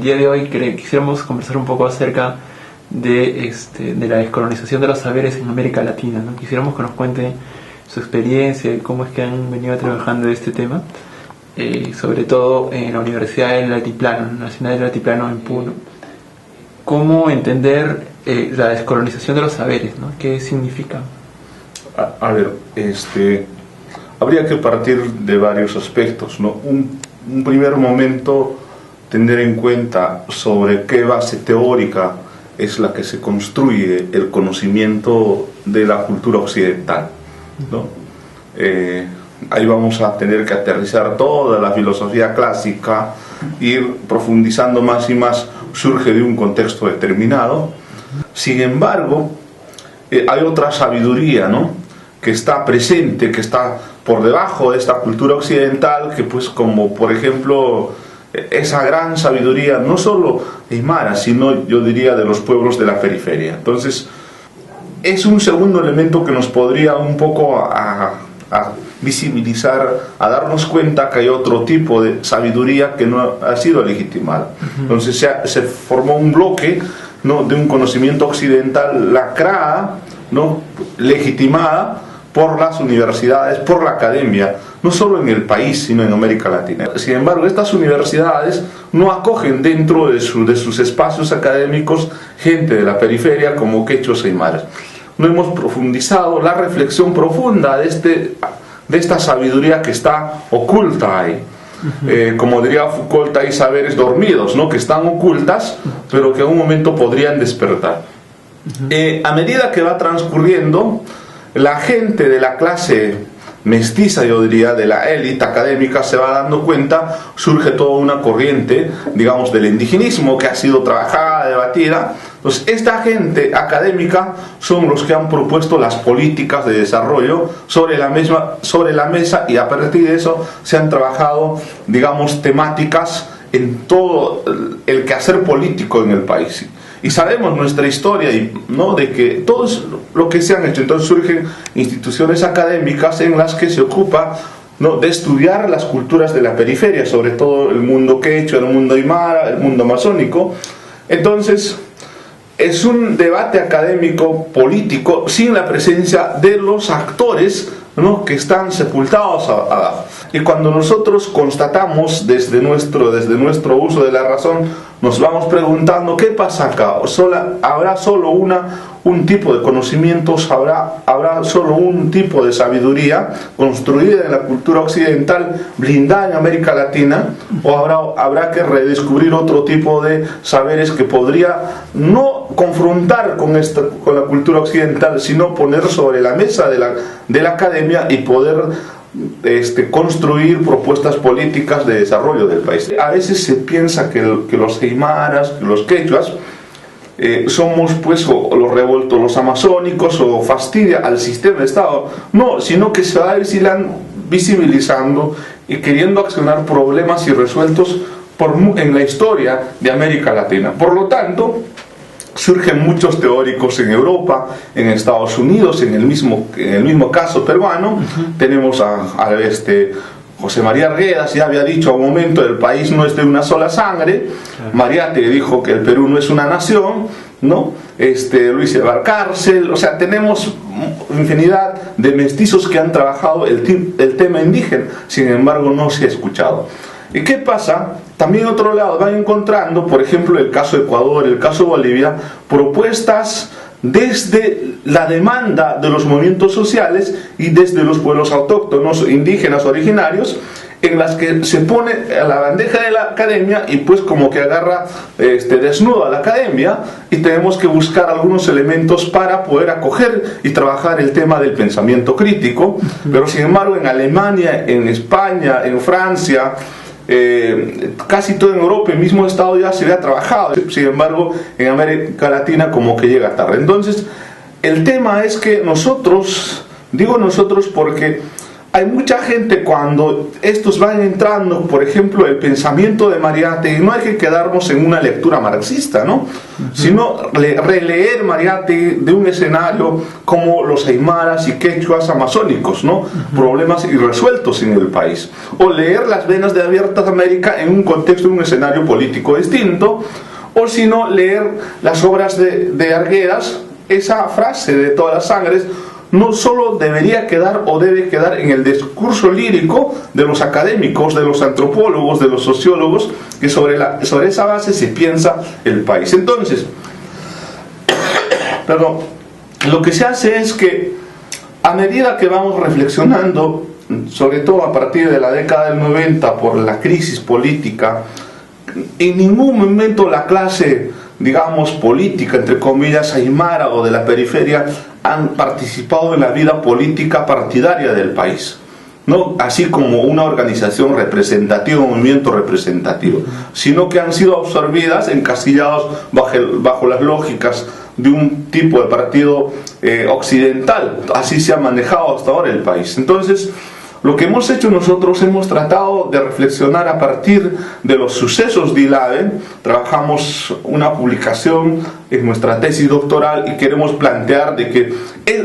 día de hoy quisiéramos conversar un poco acerca de la descolonización de los saberes en América Latina, ¿no? Quisiéramos que nos cuente su experiencia y cómo es que han venido trabajando este tema, sobre todo en la Universidad del Altiplano, Nacional del Altiplano en Puno. ¿Cómo entender la descolonización de los saberes, ¿no? ¿Qué significa? A ver, habría que partir de varios aspectos, ¿no? Un primer momento, tener en cuenta sobre qué base teórica es la que se construye el conocimiento de la cultura occidental, ¿no? Ahí vamos a tener que aterrizar toda la filosofía clásica, ir profundizando más y más, surge de un contexto determinado. Sin embargo, hay otra sabiduría, ¿no?, que está presente, que está por debajo de esta cultura occidental, que pues como por ejemplo esa gran sabiduría no solo aymara, sino yo diría de los pueblos de la periferia. Entonces es un segundo elemento que nos podría un poco a visibilizar, a darnos cuenta que hay otro tipo de sabiduría que no ha sido legitimada. Entonces se formó un bloque, ¿no?, de un conocimiento occidental lacrada, ¿no?, legitimada por las universidades, por la academia, no solo en el país, sino en América Latina. Sin embargo, estas universidades no acogen dentro de sus espacios académicos gente de la periferia como quechuas e aymaras. No hemos profundizado la reflexión profunda de esta sabiduría que está oculta ahí. Como diría Foucault, hay saberes dormidos, ¿no?, que están ocultas, pero que en un momento podrían despertar. A medida que va transcurriendo, la gente de la clase mestiza, yo diría, de la élite académica, se va dando cuenta, surge toda una corriente, digamos, del indigenismo que ha sido trabajada, debatida. Entonces, esta gente académica son los que han propuesto las políticas de desarrollo sobre la mesa, y a partir de eso se han trabajado, digamos, temáticas en todo el quehacer político en el país. Y sabemos nuestra historia, ¿no?, de que todo lo que se han hecho. Entonces surgen instituciones académicas en las que se ocupa, ¿no?, de estudiar las culturas de la periferia, sobre todo el mundo quechua, el mundo aymara, el mundo amazónico. Entonces es un debate académico político sin la presencia de los actores, ¿no?, que están sepultados abajo. Y cuando nosotros constatamos desde nuestro uso de la razón, nos vamos preguntando qué pasa acá. ¿Habrá solo un tipo de conocimientos? ¿Habrá solo un tipo de sabiduría construida en la cultura occidental, blindada en América Latina? ¿O habrá que redescubrir otro tipo de saberes que podría no confrontar con la cultura occidental, sino poner sobre la mesa de la academia y poder construir propuestas políticas de desarrollo del país? A veces se piensa que los aymaras, que los quechuas, somos pues o los revueltos, los amazónicos, o fastidia al sistema de Estado. No, sino que se va visibilizando y queriendo accionar problemas irresueltos en la historia de América Latina. Por lo tanto, surgen muchos teóricos en Europa, en Estados Unidos, en el mismo caso peruano. Tenemos a José María Arguedas, ya había dicho a un momento, el país no es de una sola sangre. Mariátegui dijo que el Perú no es una nación, ¿no? Luis de Valcárcel, o sea, tenemos infinidad de mestizos que han trabajado el tema indígena, sin embargo no se ha escuchado. ¿Y qué pasa? También otro lado van encontrando, por ejemplo, el caso de Ecuador, el caso de Bolivia, propuestas desde la demanda de los movimientos sociales y desde los pueblos autóctonos, indígenas, originarios, en las que se pone a la bandeja de la academia y pues como que agarra desnudo a la academia, y tenemos que buscar algunos elementos para poder acoger y trabajar el tema del pensamiento crítico. Pero sin embargo en Alemania, en España, en Francia, casi todo en Europa, el mismo Estado ya se había trabajado. Sin embargo en América Latina como que llega tarde. Entonces el tema es que nosotros, digo nosotros porque hay mucha gente cuando estos van entrando, por ejemplo, el pensamiento de Mariátegui, no hay que quedarnos en una lectura marxista, ¿no? Sino releer Mariátegui de un escenario como los aymaras y quechuas amazónicos, ¿no? Problemas irresueltos en el país. O leer Las Venas de Abiertas América en un contexto, en un escenario político distinto. O si no, leer las obras de Arguedas, esa frase de todas las sangres, no solo debería quedar o debe quedar en el discurso lírico de los académicos, de los antropólogos, de los sociólogos, que sobre esa base se piensa el país. Entonces, lo que se hace es que a medida que vamos reflexionando, sobre todo a partir de la década del 90 por la crisis política, en ningún momento la clase, digamos, política, entre comillas, aymara o de la periferia, han participado en la vida política partidaria del país, no así como una organización representativa, un movimiento representativo, sino que han sido absorbidas, encasillados bajo las lógicas de un tipo de partido occidental. Así se ha manejado hasta ahora el país. Entonces, lo que hemos hecho nosotros, hemos tratado de reflexionar a partir de los sucesos de ILADE. Trabajamos una publicación en nuestra tesis doctoral y queremos plantear de que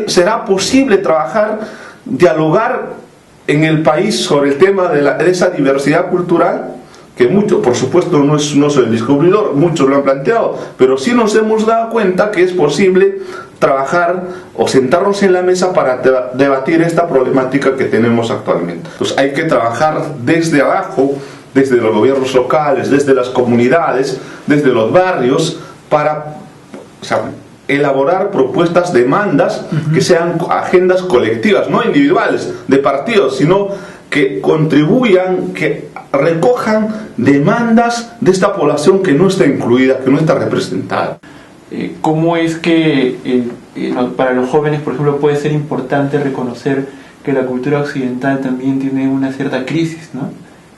será posible trabajar, dialogar en el país sobre el tema de esa diversidad cultural, que mucho, por supuesto, no soy el descubridor, muchos lo han planteado, pero sí nos hemos dado cuenta que es posible trabajar o sentarnos en la mesa para debatir esta problemática que tenemos actualmente. Entonces hay que trabajar desde abajo, desde los gobiernos locales, desde las comunidades, desde los barrios, para elaborar propuestas, demandas que sean agendas colectivas, no individuales, de partidos, sino que contribuyan, que recojan demandas de esta población que no está incluida, que no está representada. ¿Cómo es que para los jóvenes, por ejemplo, puede ser importante reconocer que la cultura occidental también tiene una cierta crisis, ¿no?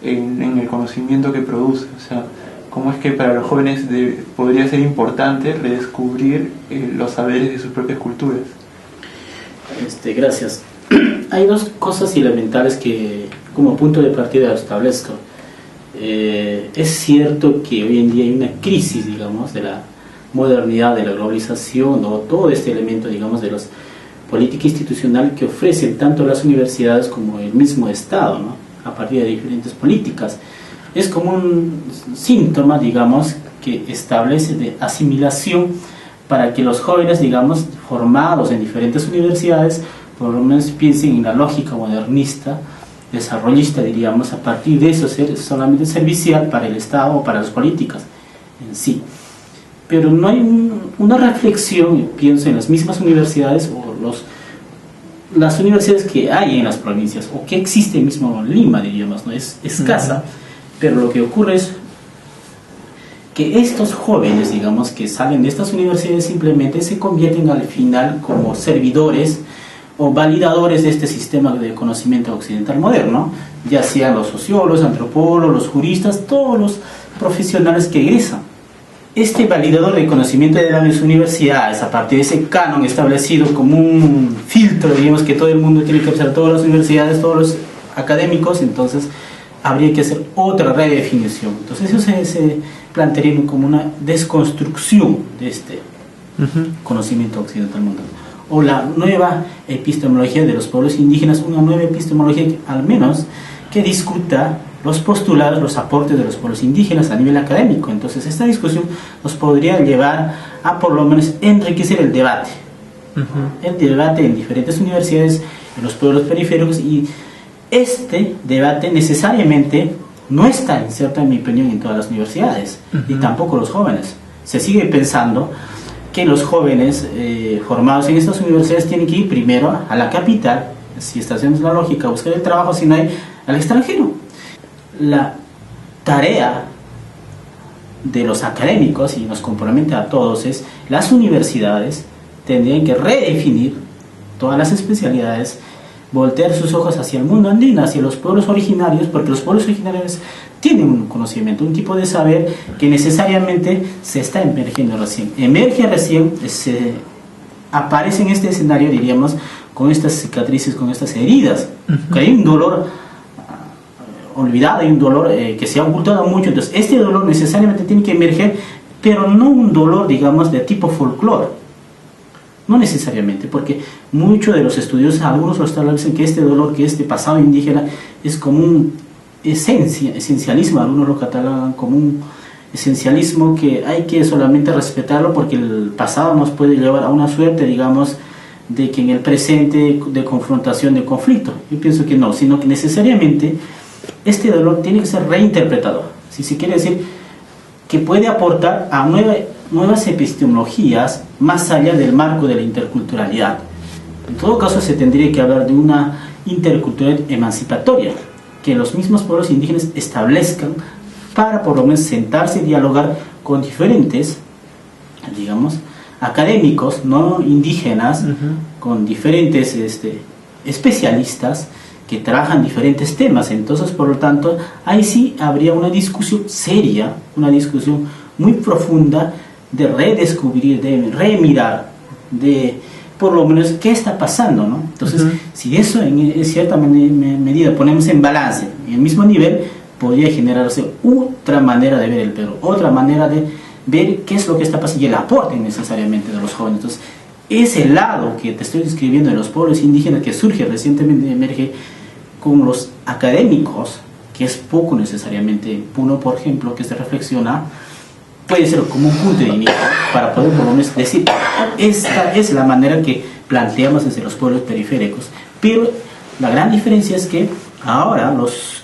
en el conocimiento que produce? O sea, ¿cómo es que para los jóvenes podría ser importante redescubrir los saberes de sus propias culturas? Gracias. Hay dos cosas elementales que como punto de partida establezco. Es cierto que hoy en día hay una crisis, digamos, de la modernidad, de la globalización, o todo este elemento, digamos, de las políticas institucionales que ofrecen tanto las universidades como el mismo Estado, ¿no? A partir de diferentes políticas. Es como un síntoma, digamos, que establece de asimilación para que los jóvenes, digamos, formados en diferentes universidades, por lo menos piensen en la lógica modernista, desarrollista, diríamos, a partir de eso ser solamente servicial para el Estado o para las políticas en sí. Pero no hay una reflexión, pienso, en las mismas universidades o las universidades que hay en las provincias o que existe mismo en Lima, diríamos, ¿no? Es escasa, pero lo que ocurre es que estos jóvenes, digamos, que salen de estas universidades simplemente se convierten al final como servidores o validadores de este sistema de conocimiento occidental moderno, ya sean los sociólogos, antropólogos, los juristas, todos los profesionales que egresan. Este validador de conocimiento de las universidades, a partir de ese canon establecido como un filtro, digamos, que todo el mundo tiene que observar, todas las universidades, todos los académicos, entonces habría que hacer otra redefinición. Entonces eso se plantearía como una desconstrucción de este conocimiento occidental mundial. O la nueva epistemología de los pueblos indígenas, una nueva epistemología que, al menos que discuta los postulados, los aportes de los pueblos indígenas a nivel académico. Entonces esta discusión nos podría llevar a por lo menos enriquecer el debate. El debate en diferentes universidades, en los pueblos periféricos, y este debate necesariamente no está inserto, en mi opinión, en todas las universidades, y tampoco los jóvenes. Se sigue pensando que los jóvenes formados en estas universidades tienen que ir primero a la capital, si está haciendo la lógica, buscar el trabajo, si no hay, al extranjero. La tarea de los académicos, y nos compromete a todos, es las universidades tendrían que redefinir todas las especialidades, voltear sus ojos hacia el mundo andino, hacia los pueblos originarios, porque los pueblos originarios tienen un conocimiento, un tipo de saber que necesariamente se está emergiendo recién. Emerge recién, se aparece en este escenario, diríamos, con estas cicatrices, con estas heridas, que hay un dolor olvidado, hay un dolor que se ha ocultado mucho. Entonces este dolor necesariamente tiene que emerger, pero no un dolor, digamos, de tipo folclore, no necesariamente, porque muchos de los estudios, algunos lo establecen que este dolor, que este pasado indígena es como un esencialismo, algunos lo catalogan como un esencialismo que hay que solamente respetarlo porque el pasado nos puede llevar a una suerte, digamos, de que en el presente de confrontación, de conflicto. Yo pienso que no, sino que necesariamente este dolor tiene que ser reinterpretado, si se quiere decir que puede aportar a nuevas epistemologías más allá del marco de la interculturalidad. En todo caso se tendría que hablar de una interculturalidad emancipatoria, que los mismos pueblos indígenas establezcan para por lo menos sentarse y dialogar con diferentes, digamos, académicos no indígenas, con diferentes especialistas que trabajan diferentes temas. Entonces, por lo tanto, ahí sí habría una discusión seria, una discusión muy profunda de redescubrir, de remirar, de por lo menos qué está pasando, ¿no? Entonces, si eso en cierta medida ponemos en balance, en el mismo nivel, podría generarse otra manera de ver el Perú, otra manera de ver qué es lo que está pasando y el aporte necesariamente de los jóvenes. Entonces, ese lado que te estoy describiendo de los pueblos indígenas que surge recientemente, emerge con los académicos, que es poco necesariamente. Uno, por ejemplo, que se reflexiona, puede ser como un punto de inicio para poder por lo menos decir, esta es la manera que planteamos desde los pueblos periféricos. Pero la gran diferencia es que ahora,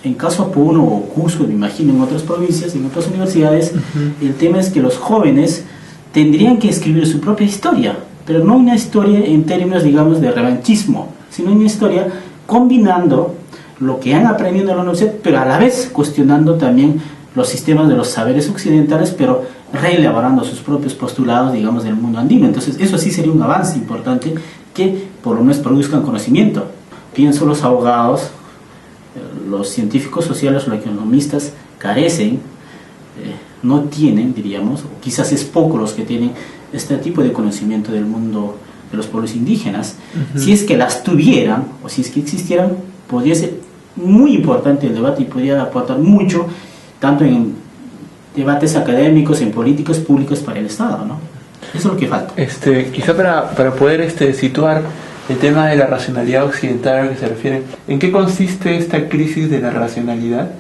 en caso Puno o Cusco, me imagino en otras provincias, en otras universidades, el tema es que los jóvenes tendrían que escribir su propia historia, pero no una historia en términos, digamos, de revanchismo, sino una historia combinando lo que han aprendido en la universidad, pero a la vez cuestionando también los sistemas de los saberes occidentales, pero reelaborando sus propios postulados, digamos, del mundo andino. Entonces, eso sí sería un avance importante que por lo menos produzcan conocimiento. Pienso los abogados, los científicos sociales, los economistas carecen, no tienen, diríamos, o quizás es poco los que tienen este tipo de conocimiento del mundo de los pueblos indígenas. Si es que las tuvieran, o si es que existieran, podría ser muy importante el debate y podría aportar mucho, tanto en debates académicos, en políticas públicas para el Estado, ¿no? Eso es lo que falta. Quizá para poder situar el tema de la racionalidad occidental a lo que se refiere, ¿en qué consiste esta crisis de la racionalidad?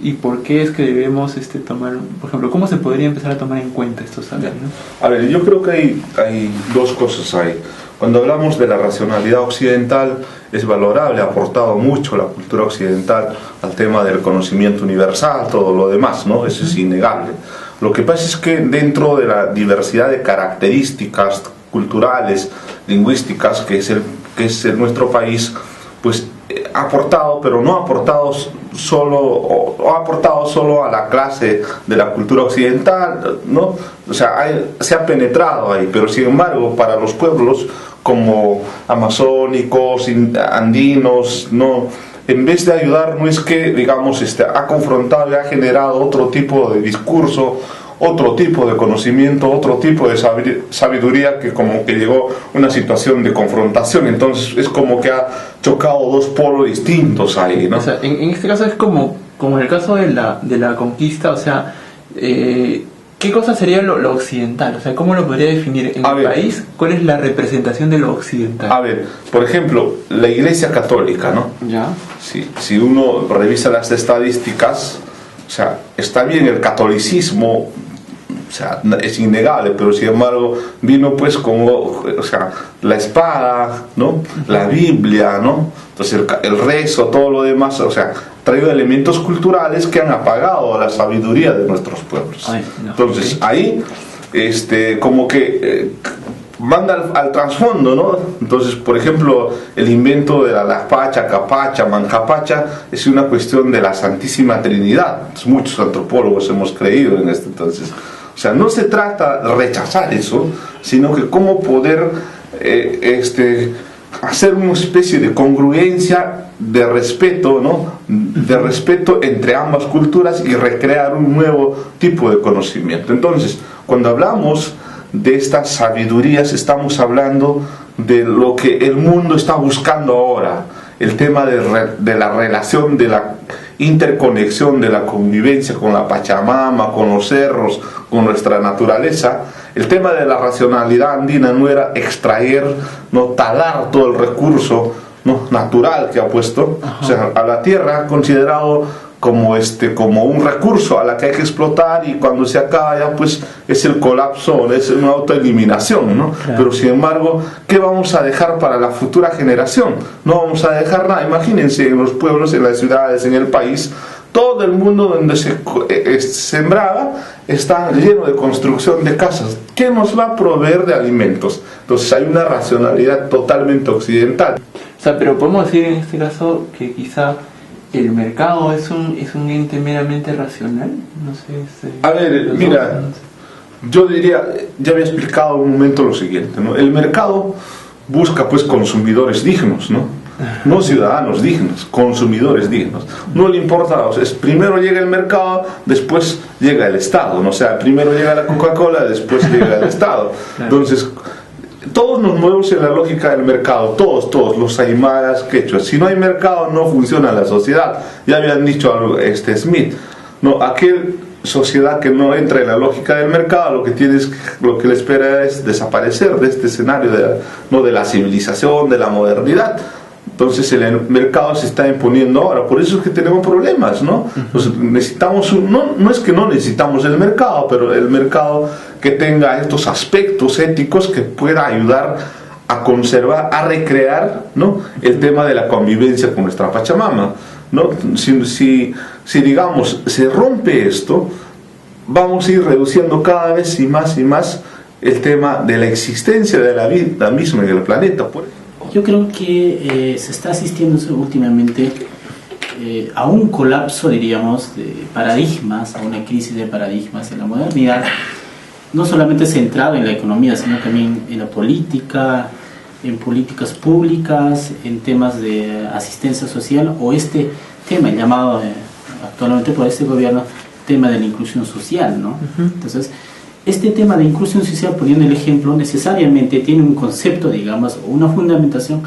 ¿Y por qué es que debemos tomar, por ejemplo, cómo se podría empezar a tomar en cuenta estos saberes, ¿no? A ver, yo creo que hay dos cosas ahí. Cuando hablamos de la racionalidad occidental, es valorable, ha aportado mucho la cultura occidental al tema del conocimiento universal, todo lo demás, ¿no? Eso es innegable. Lo que pasa es que dentro de la diversidad de características culturales, lingüísticas, que es nuestro país, pues ha aportado, pero no ha aportado solo a la clase de la cultura occidental, ¿no? O sea, se ha penetrado ahí, pero sin embargo, para los pueblos como amazónicos, andinos, no, en vez de ayudar, no es que, digamos, ha confrontado y ha generado otro tipo de discurso, otro tipo de conocimiento, otro tipo de sabiduría, que como que llegó a una situación de confrontación. Entonces es como que ha chocado dos polos distintos ahí, ¿no? O sea, en este caso es como en el caso de la conquista, o sea, ¿qué cosa sería lo occidental? O sea, ¿cómo lo podría definir en el país? ¿Cuál es la representación de lo occidental? A ver, por ejemplo, la Iglesia Católica, ¿no? Ya. Si uno revisa las estadísticas, o sea, está bien el catolicismo, o sea, es innegable, pero sin embargo vino pues con, o sea, la espada, ¿no? La Biblia, ¿no? Entonces el rezo, todo lo demás, o sea, traído elementos culturales que han apagado la sabiduría de nuestros pueblos. Entonces ahí como que manda al trasfondo, ¿no? Entonces, por ejemplo, el invento de la Lakpacha, Capacha, Mancapacha es una cuestión de la Santísima Trinidad. Muchos antropólogos hemos creído en esto. Entonces, o sea, no se trata de rechazar eso, sino que cómo poder hacer una especie de congruencia de respeto, ¿no? De respeto entre ambas culturas y recrear un nuevo tipo de conocimiento. Entonces, cuando hablamos de estas sabidurías estamos hablando de lo que el mundo está buscando ahora, el tema de la relación, de la interconexión, de la convivencia con la Pachamama, con los cerros, con nuestra naturaleza. El tema de la racionalidad andina no era extraer, no talar todo el recurso, ¿no?, natural que ha puesto, o sea, a la tierra, considerado como un recurso a la que hay que explotar, y cuando se acaba ya pues es el colapso, es una autoeliminación, ¿no? Claro. Pero sin embargo, ¿qué vamos a dejar para la futura generación? No vamos a dejar nada. Imagínense, en los pueblos, en las ciudades, en el país, todo el mundo donde se sembraba está lleno de construcción de casas. ¿Qué nos va a proveer de alimentos? Entonces hay una racionalidad totalmente occidental. O sea, pero podemos decir en este caso que quizá el mercado es un ente meramente racional. No sé. A ver, mira, yo diría, ya había explicado un momento lo siguiente, ¿no? El mercado busca pues consumidores dignos, ¿no? No ciudadanos dignos, consumidores dignos. No le importa, o sea, primero llega el mercado, después llega el Estado, ¿no? O sea, primero llega la Coca-Cola, después llega el Estado. Entonces, todos nos movemos en la lógica del mercado, todos, los aymaras, quechuas. Si no hay mercado, no funciona la sociedad. Ya habían dicho algo, Smith, no, aquel sociedad que no entra en la lógica del mercado, lo que le espera es desaparecer de este escenario de la civilización, de la modernidad. Entonces el mercado se está imponiendo ahora, por eso es que tenemos problemas, ¿no? Entonces necesitamos, no es que no necesitamos el mercado, pero el mercado que tenga estos aspectos éticos que pueda ayudar a conservar, a recrear, ¿no?, el tema de la convivencia con nuestra Pachamama, ¿no? Si digamos, se rompe esto, vamos a ir reduciendo cada vez y más el tema de la existencia de la vida misma en el planeta. Yo creo que se está asistiendo últimamente a un colapso, diríamos, de paradigmas, a una crisis de paradigmas en la modernidad, no solamente centrado en la economía, sino también en la política, en políticas públicas, en temas de asistencia social, o este tema llamado actualmente por este gobierno, tema de la inclusión social, ¿no? Entonces, este tema de inclusión social, poniendo el ejemplo, necesariamente tiene un concepto, digamos, o una fundamentación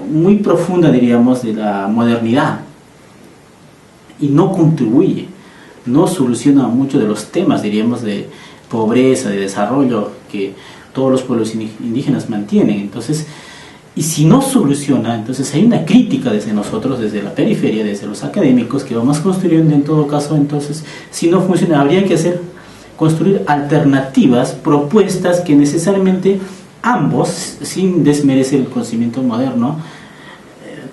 muy profunda, diríamos, de la modernidad, y no contribuye, no soluciona muchos de los temas, diríamos, de pobreza, de desarrollo que todos los pueblos indígenas mantienen. Entonces, y si no soluciona, entonces hay una crítica desde nosotros, desde la periferia, desde los académicos, que vamos construyendo en todo caso. Entonces, si no funciona, habría que construir alternativas, propuestas que necesariamente ambos, sin desmerecer el conocimiento moderno,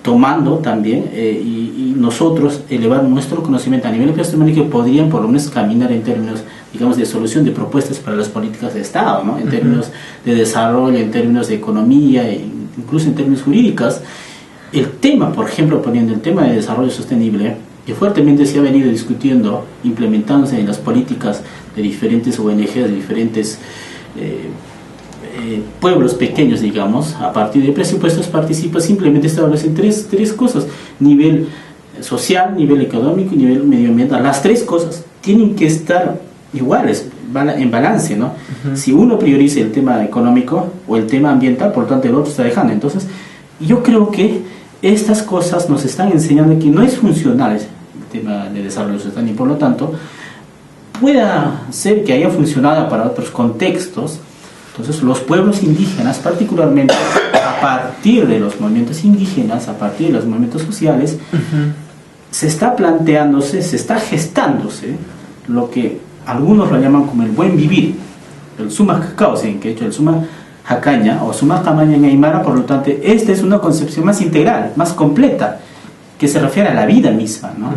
tomando también y nosotros elevar nuestro conocimiento a nivel epistemológico, podrían por lo menos caminar en términos, digamos, de solución de propuestas para las políticas de Estado, ¿no? En términos de desarrollo, en términos de economía, incluso en términos jurídicos. El tema, por ejemplo, poniendo el tema de desarrollo sostenible, que fuertemente se ha venido discutiendo, implementándose en las políticas de diferentes ONG, de diferentes pueblos pequeños, digamos, a partir de presupuestos participa, simplemente establecen tres cosas: nivel social, nivel económico y nivel medioambiental. Las tres cosas tienen que estar iguales, en balance, ¿no? Si uno prioriza el tema económico o el tema ambiental, por lo tanto el otro está dejando. Entonces, yo creo que estas cosas nos están enseñando que no es funcional el tema de desarrollo sostenible, y por lo tanto pueda ser que haya funcionado para otros contextos. Entonces los pueblos indígenas, particularmente a partir de los movimientos indígenas, a partir de los movimientos sociales, se está planteándose, se está gestándose lo que algunos lo llaman como el buen vivir, el suma cacao, en que hecho el suma jacaña o suma camaña en aymara. Por lo tanto, esta es una concepción más integral, más completa, que se refiere a la vida misma, ¿no?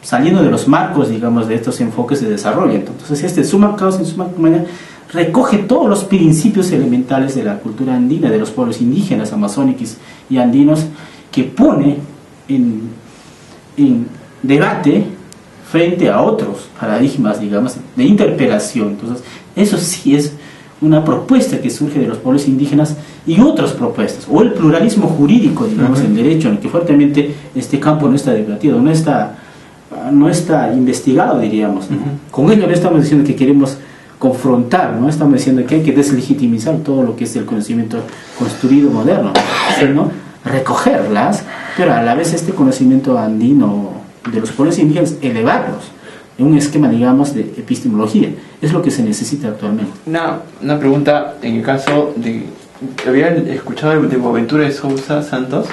Saliendo de los marcos, digamos, de estos enfoques de desarrollo. Entonces, este suma cacao y suma camaña recoge todos los principios elementales de la cultura andina, de los pueblos indígenas, amazónicos y andinos, que pone en debate frente a otros paradigmas, digamos, de interpelación. Entonces, eso sí es una propuesta que surge de los pueblos indígenas y otras propuestas, o el pluralismo jurídico, digamos, en derecho, en el que fuertemente este campo no está debatido, no está investigado, diríamos, ¿no? Con ello no estamos diciendo que queremos confrontar, ¿no? Estamos diciendo que hay que deslegitimizar todo lo que es el conocimiento construido moderno, sino recogerlas, pero a la vez este conocimiento andino de los pueblos indígenas, elevarlos en un esquema, digamos, de epistemología. Es lo que se necesita actualmente. Una pregunta, en el caso de... Había escuchado de Boaventura de Sousa Santos,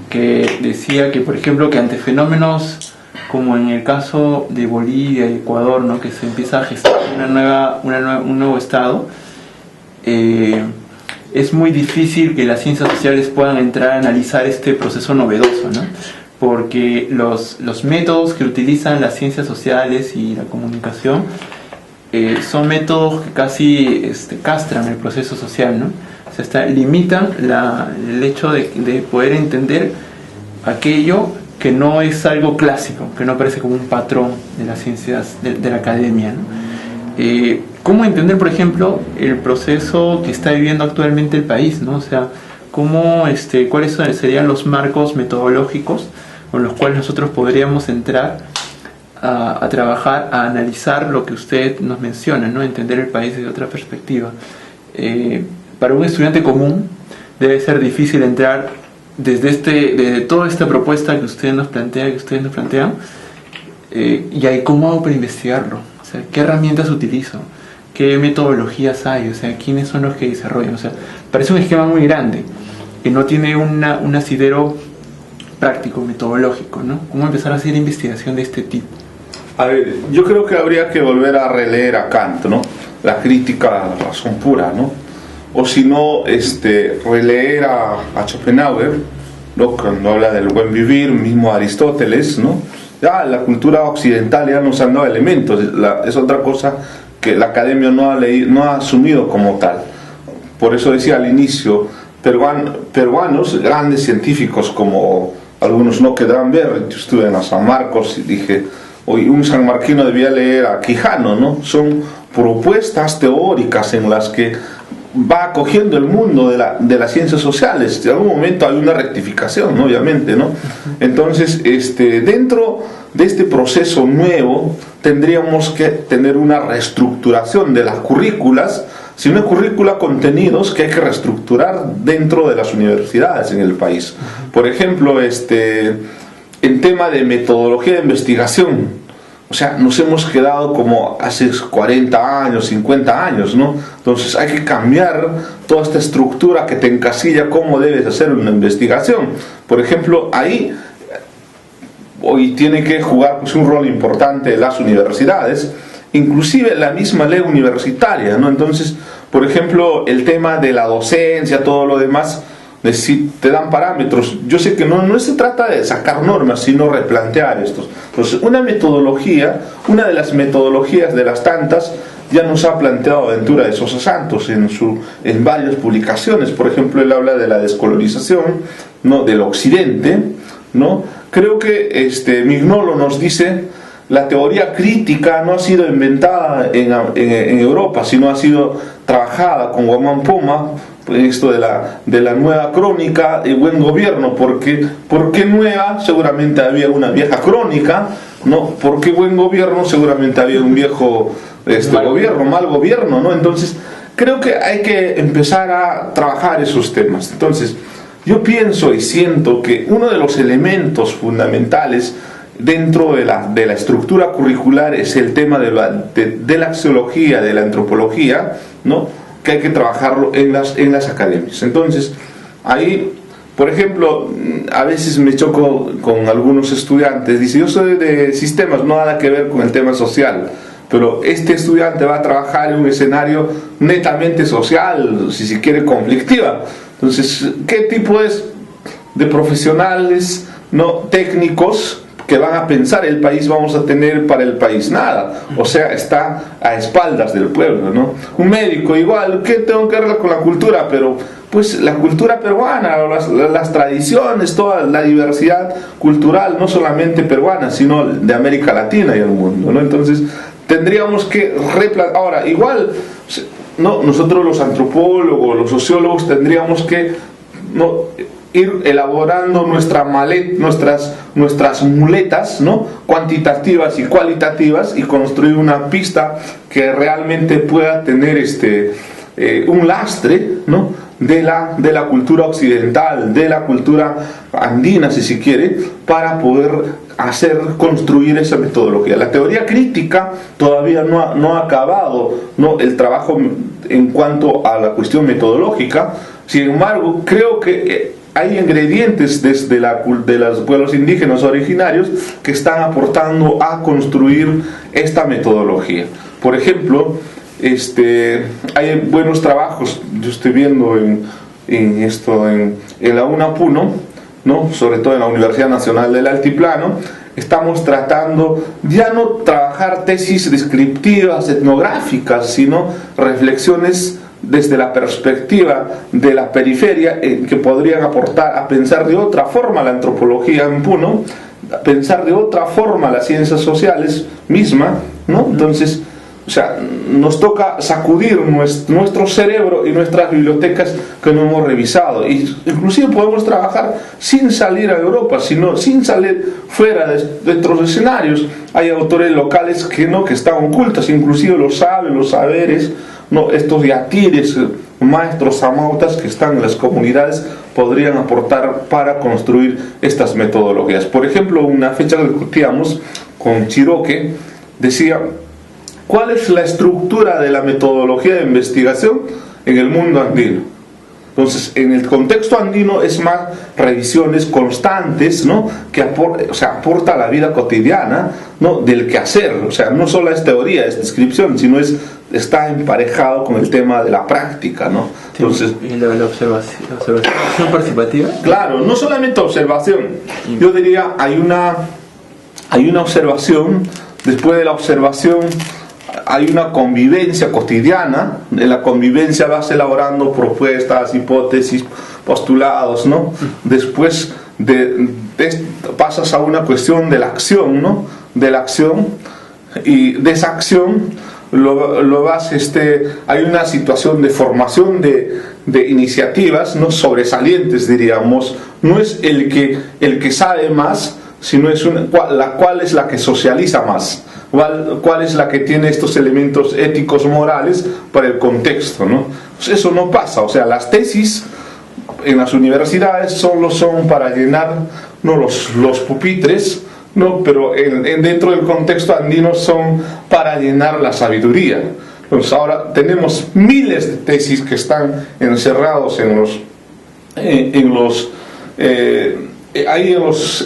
que decía que, por ejemplo, que ante fenómenos como en el caso de Bolivia y Ecuador, ¿no?, que se empieza a gestar un nuevo Estado, es muy difícil que las ciencias sociales puedan entrar a analizar este proceso novedoso, ¿no? Porque los métodos que utilizan las ciencias sociales y la comunicación son métodos que casi castran el proceso social, ¿no? O sea, limitan el hecho de poder entender aquello que no es algo clásico, que no aparece como un patrón de las ciencias, de la academia, ¿no? ¿Cómo entender, por ejemplo, el proceso que está viviendo actualmente el país, ¿no? O sea, ¿cuáles serían los marcos metodológicos con los cuales nosotros podríamos entrar a trabajar, a analizar lo que usted nos menciona, ¿no? Entender el país desde otra perspectiva? Para un estudiante común debe ser difícil entrar desde toda esta propuesta que ustedes nos plantean, y ahí, ¿cómo hago para investigarlo? O sea, ¿qué herramientas utilizo? ¿Qué metodologías hay? O sea, ¿quiénes son los que desarrollan? O sea, parece un esquema muy grande que no tiene un asidero práctico, metodológico, ¿no? ¿Cómo empezar a hacer investigación de este tipo? A ver, yo creo que habría que volver a releer a Kant, ¿no? La crítica a la razón pura, ¿no? O si no, releer a Schopenhauer, ¿no?, cuando habla del buen vivir, mismo Aristóteles, ¿no? Ya la cultura occidental ya nos han dado elementos, es otra cosa que la academia no ha asumido como tal. Por eso decía al inicio, peruanos, grandes científicos como algunos no quedarán ver. Yo estuve en la San Marcos y dije, hoy un sanmarquino debía leer a Quijano, ¿no? Son propuestas teóricas en las que va cogiendo el mundo de las ciencias sociales. En algún momento hay una rectificación, ¿no?, obviamente, ¿no? Entonces, dentro de este proceso nuevo tendríamos que tener una reestructuración de las currículas, si una currícula, contenidos que hay que reestructurar dentro de las universidades en el país. Por ejemplo, en tema de metodología de investigación, o sea, nos hemos quedado como hace 40 años, 50 años, ¿no? Entonces hay que cambiar toda esta estructura que te encasilla cómo debes hacer una investigación. Por ejemplo, ahí hoy tiene que jugar, pues, un rol importante las universidades, inclusive la misma ley universitaria, ¿no? Entonces, por ejemplo, el tema de la docencia, todo lo demás, si te dan parámetros. Yo sé que no se trata de sacar normas, sino replantear estos. Entonces, una de las metodologías de las tantas, ya nos ha planteado Ventura de Sosa Santos en varias publicaciones. Por ejemplo, él habla de la descolonización, ¿no?, del occidente, ¿no? Creo que Mignolo nos dice, la teoría crítica no ha sido inventada en Europa, sino ha sido trabajada con Guamán Poma, esto de la nueva crónica y buen gobierno. ¿Por qué nueva? Seguramente había una vieja crónica, ¿no? ¿Por qué buen gobierno? Seguramente había un viejo mal gobierno, ¿no? Entonces, creo que hay que empezar a trabajar esos temas. Entonces, yo pienso y siento que uno de los elementos fundamentales dentro de la estructura curricular es el tema de la axiología, de la antropología, ¿no?, que hay que trabajarlo en las academias. Entonces, ahí, por ejemplo, a veces me choco con algunos estudiantes, dice, yo soy de sistemas, no nada que ver con el tema social, pero este estudiante va a trabajar en un escenario netamente social, si se quiere conflictiva. Entonces, ¿qué tipo de profesionales, no técnicos, que van a pensar el país vamos a tener para el país? Nada. O sea, está a espaldas del pueblo, ¿no? Un médico igual, ¿qué tengo que ver con la cultura? Pero pues la cultura peruana, las tradiciones, toda la diversidad cultural, no solamente peruana, sino de América Latina y el mundo, ¿no? Entonces tendríamos que replantear. Ahora, igual, ¿no?, nosotros los antropólogos, los sociólogos, tendríamos que, ¿no?, ir elaborando nuestras muletas, ¿no?, cuantitativas y cualitativas, y construir una pista que realmente pueda tener un lastre, ¿no?, de la cultura occidental, de la cultura andina, si se quiere, para poder construir esa metodología. La teoría crítica todavía no ha acabado, ¿no?, el trabajo en cuanto a la cuestión metodológica. Sin embargo, creo que hay ingredientes de los pueblos indígenas originarios que están aportando a construir esta metodología. Por ejemplo, hay buenos trabajos, yo estoy viendo en la UNAPUNO, ¿no?, sobre todo en la Universidad Nacional del Altiplano. Estamos tratando ya no trabajar tesis descriptivas, etnográficas, sino reflexiones desde la perspectiva de la periferia, que podrían aportar a pensar de otra forma la antropología en Puno, a pensar de otra forma las ciencias sociales misma, ¿no? Entonces, o sea, nos toca sacudir nuestro cerebro y nuestras bibliotecas que no hemos revisado. Y inclusive podemos trabajar sin salir a Europa, sino sin salir fuera de nuestros escenarios. Hay autores locales que están ocultos, inclusive los saberes, ¿no?, estos yatires, maestros amautas que están en las comunidades, podrían aportar para construir estas metodologías. Por ejemplo, una fecha que discutíamos con Chiroque, decía: ¿cuál es la estructura de la metodología de investigación en el mundo andino? Entonces, en el contexto andino es más revisiones constantes, ¿no?, que aporta a la vida cotidiana, ¿no?, del quehacer. O sea, no solo es teoría, es descripción, sino está emparejado con el tema de la práctica, ¿no? Entonces, ¿y la observación participativa? Claro, no solamente observación. Yo diría, hay una observación, después de la observación hay una convivencia cotidiana. En la convivencia vas elaborando propuestas, hipótesis, postulados, ¿no? Después pasas a una cuestión de la acción, ¿no?, de la acción, y de esa acción hay una situación de formación de iniciativas, ¿no?, sobresalientes, diríamos. No es el que sabe más, sino es cuál es la que socializa más, cuál es la que tiene estos elementos éticos, morales para el contexto, ¿no? Pues eso no pasa. O sea, las tesis en las universidades solo son para llenar, ¿no?, los pupitres, ¿no?, pero dentro del contexto andino son para llenar la sabiduría. Entonces ahora tenemos miles de tesis que están encerrados en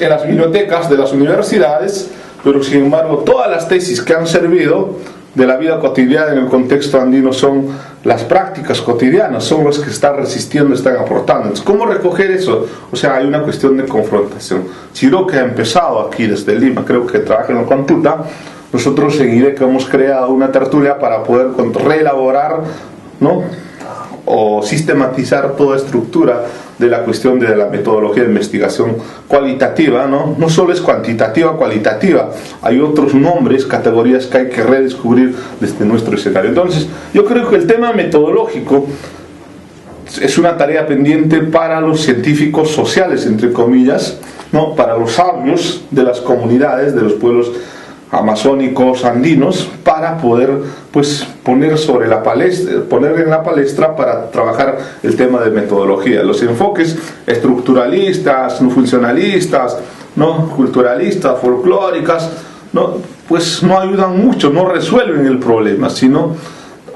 las bibliotecas de las universidades, pero sin embargo todas las tesis que han servido de la vida cotidiana en el contexto andino son las prácticas cotidianas, son los que están resistiendo, están aportando. Entonces, ¿cómo recoger eso? O sea, hay una cuestión de confrontación. Chiroque ha empezado aquí desde Lima, creo que trabaja en Ocontuta. Nosotros en IDEC hemos creado una tertulia para poder reelaborar, ¿no?, o sistematizar toda estructura de la cuestión de la metodología de investigación cualitativa, ¿no? No solo es cuantitativa, cualitativa, hay otros nombres, categorías que hay que redescubrir desde nuestro escenario. Entonces, yo creo que el tema metodológico es una tarea pendiente para los científicos sociales, entre comillas, ¿no?, para los sabios de las comunidades, de los pueblos amazónicos andinos, para poder, pues, poner en la palestra para trabajar el tema de metodología. Los enfoques estructuralistas, no funcionalistas, ¿no?, culturalistas, folclóricas, ¿no?, pues no ayudan mucho, no resuelven el problema, sino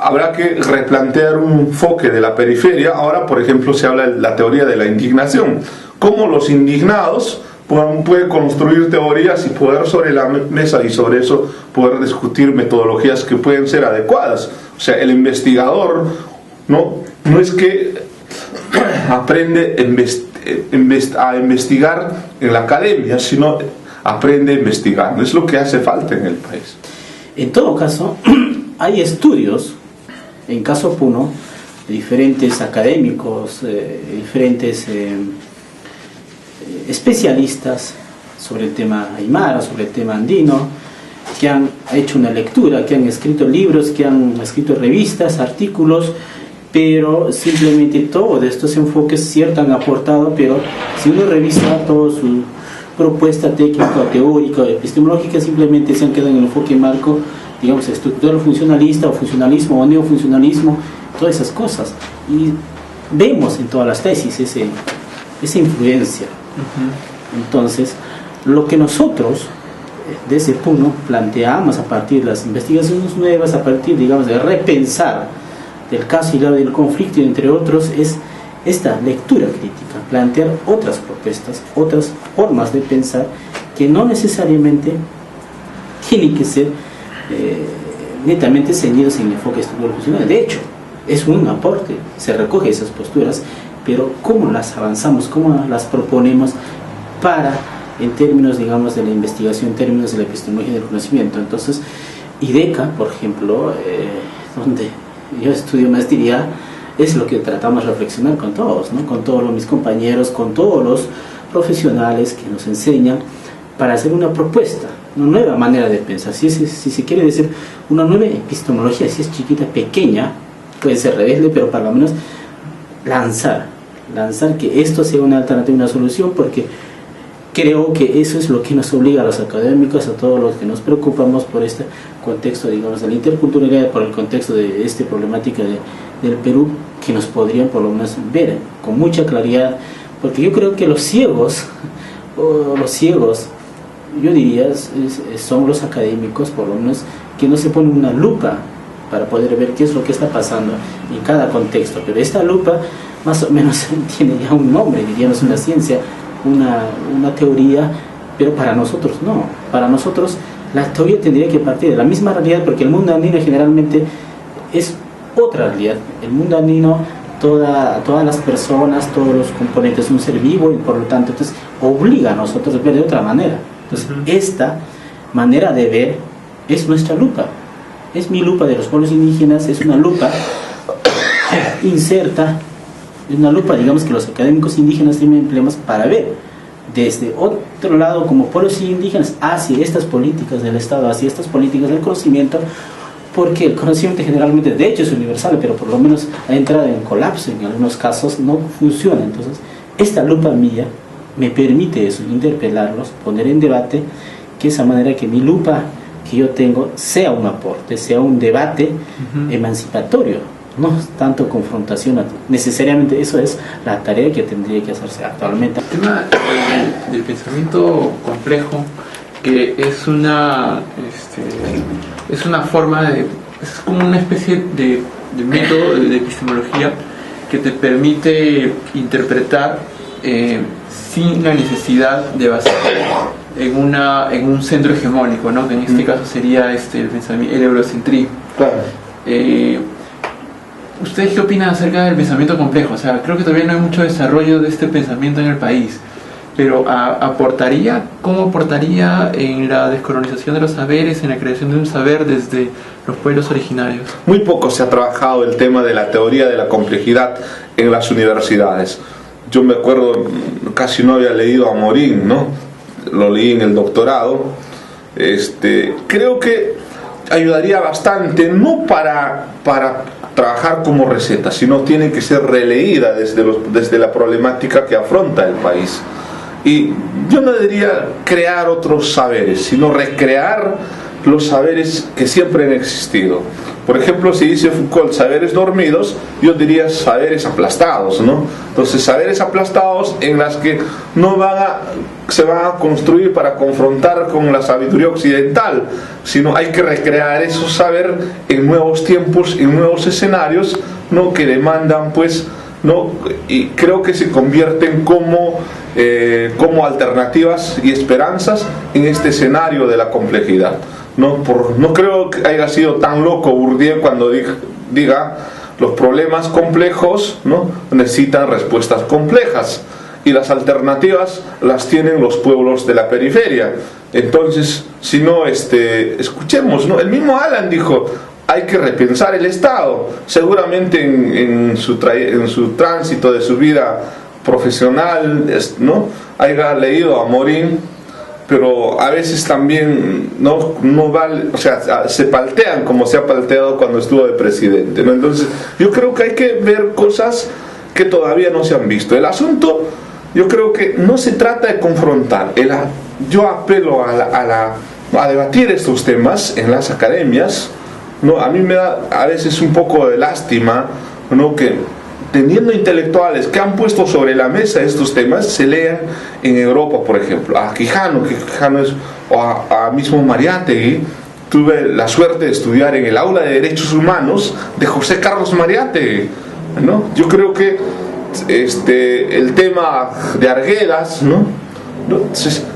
habrá que replantear un enfoque de la periferia. Ahora, por ejemplo, se habla de la teoría de la indignación, cómo los indignados puede construir teorías y poder sobre la mesa, y sobre eso poder discutir metodologías que pueden ser adecuadas. O sea, el investigador no es que aprende a investigar en la academia, sino aprende a investigar. Es lo que hace falta en el país. En todo caso, hay estudios, en caso Puno, de diferentes académicos, diferentes especialistas sobre el tema aymara, sobre el tema andino, que han hecho una lectura, que han escrito libros, que han escrito revistas, artículos, pero simplemente todos estos enfoques cierto han aportado, pero si uno revisa toda su propuesta técnica, teórica, epistemológica, simplemente se han quedado en el enfoque marco, digamos, estructural funcionalista o funcionalismo o neofuncionalismo, todas esas cosas. Y vemos en todas las tesis esa influencia. Entonces, lo que nosotros desde PUNO planteamos a partir de las investigaciones nuevas, a partir, digamos, de repensar del caso y del conflicto, y entre otros, es esta lectura crítica, plantear otras propuestas, otras formas de pensar que no necesariamente tienen que ser netamente ceñidos en el enfoque estructural funcional. De hecho, es un aporte, se recoge esas posturas, pero cómo las avanzamos, cómo las proponemos para, en términos, digamos, de la investigación, en términos de la epistemología del conocimiento. Entonces, IDECA, por ejemplo, donde yo estudio maestría, es lo que tratamos de reflexionar con todos, ¿no? Con todos mis compañeros, con todos los profesionales que nos enseñan, para hacer una propuesta, una nueva manera de pensar, si se quiere decir una nueva epistemología, si es chiquita, pequeña, puede ser rebelde, pero para lo menos lanzar que esto sea una alternativa, una solución, porque creo que eso es lo que nos obliga a los académicos, a todos los que nos preocupamos por este contexto, digamos, de la interculturalidad, por el contexto de esta problemática del Perú, que nos podrían por lo menos ver con mucha claridad, porque yo creo que los ciegos, yo diría, son los académicos, por lo menos, que no se ponen una lupa para poder ver qué es lo que está pasando en cada contexto, pero esta lupa más o menos tiene ya un nombre, diríamos una ciencia, una teoría, pero para nosotros no. Para nosotros la teoría tendría que partir de la misma realidad, porque el mundo andino generalmente es otra realidad. El mundo andino, todas las personas, todos los componentes, un ser vivo, y por lo tanto entonces obliga a nosotros a ver de otra manera. Entonces esta manera de ver es nuestra lupa, es mi lupa de los pueblos indígenas, es una lupa inserta, es una lupa, digamos, que los académicos indígenas tienen empleamos para ver desde otro lado, como pueblos indígenas, hacia estas políticas del Estado, hacia estas políticas del conocimiento, porque el conocimiento generalmente, de hecho, es universal, pero por lo menos ha entrado en colapso, en algunos casos no funciona. Entonces, esta lupa mía me permite eso, interpelarlos, poner en debate, que esa manera que mi lupa que yo tengo sea un aporte, sea un debate emancipatorio, no tanto confrontación. Necesariamente eso es la tarea que tendría que hacerse actualmente. El tema del pensamiento complejo, que es una forma de, es como una especie de método de epistemología que te permite interpretar sin la necesidad de basar en un centro hegemónico, ¿no? Que en este caso sería el eurocentrismo. Claro. ¿Ustedes qué opinan acerca del pensamiento complejo? O sea, creo que todavía no hay mucho desarrollo de este pensamiento en el país, pero ¿cómo aportaría en la descolonización de los saberes, en la creación de un saber desde los pueblos originarios? Muy poco se ha trabajado el tema de la teoría de la complejidad en las universidades. Yo me acuerdo, casi no había leído a Morín, ¿no? Lo leí en el doctorado. Creo que ayudaría bastante, no para trabajar como receta, sino tiene que ser releída desde la problemática que afronta el país. Y yo no diría crear otros saberes, sino recrear los saberes que siempre han existido. Por ejemplo, si dice Foucault saberes dormidos, yo diría saberes aplastados, ¿no? Entonces, saberes aplastados en las que se van a construir para confrontar con la sabiduría occidental, sino hay que recrear esos saberes en nuevos tiempos, en nuevos escenarios, ¿no? Que demandan, pues, ¿no? Y creo que se convierten como alternativas y esperanzas en este escenario de la complejidad. No creo que haya sido tan loco Bourdieu cuando diga los problemas complejos, ¿no? Necesitan respuestas complejas, y las alternativas las tienen los pueblos de la periferia. Entonces, si no, escuchemos, ¿no? El mismo Alan dijo, hay que repensar el Estado. Seguramente en su tránsito de su vida profesional, ¿no? Haya leído a Morín, pero a veces también no vale, o sea, se paltean como se ha palteado cuando estuvo de presidente, ¿no? Entonces yo creo que hay que ver cosas que todavía no se han visto. El asunto, yo creo que no se trata de confrontar. Yo apelo a debatir estos temas en las academias, ¿no? A mí me da a veces un poco de lástima, ¿no?, que teniendo intelectuales que han puesto sobre la mesa estos temas, se lean en Europa, por ejemplo, a Quijano o a mismo Mariátegui. Tuve la suerte de estudiar en el aula de Derechos Humanos de José Carlos Mariátegui, ¿no? Yo creo que el tema de Arguedas, ¿no?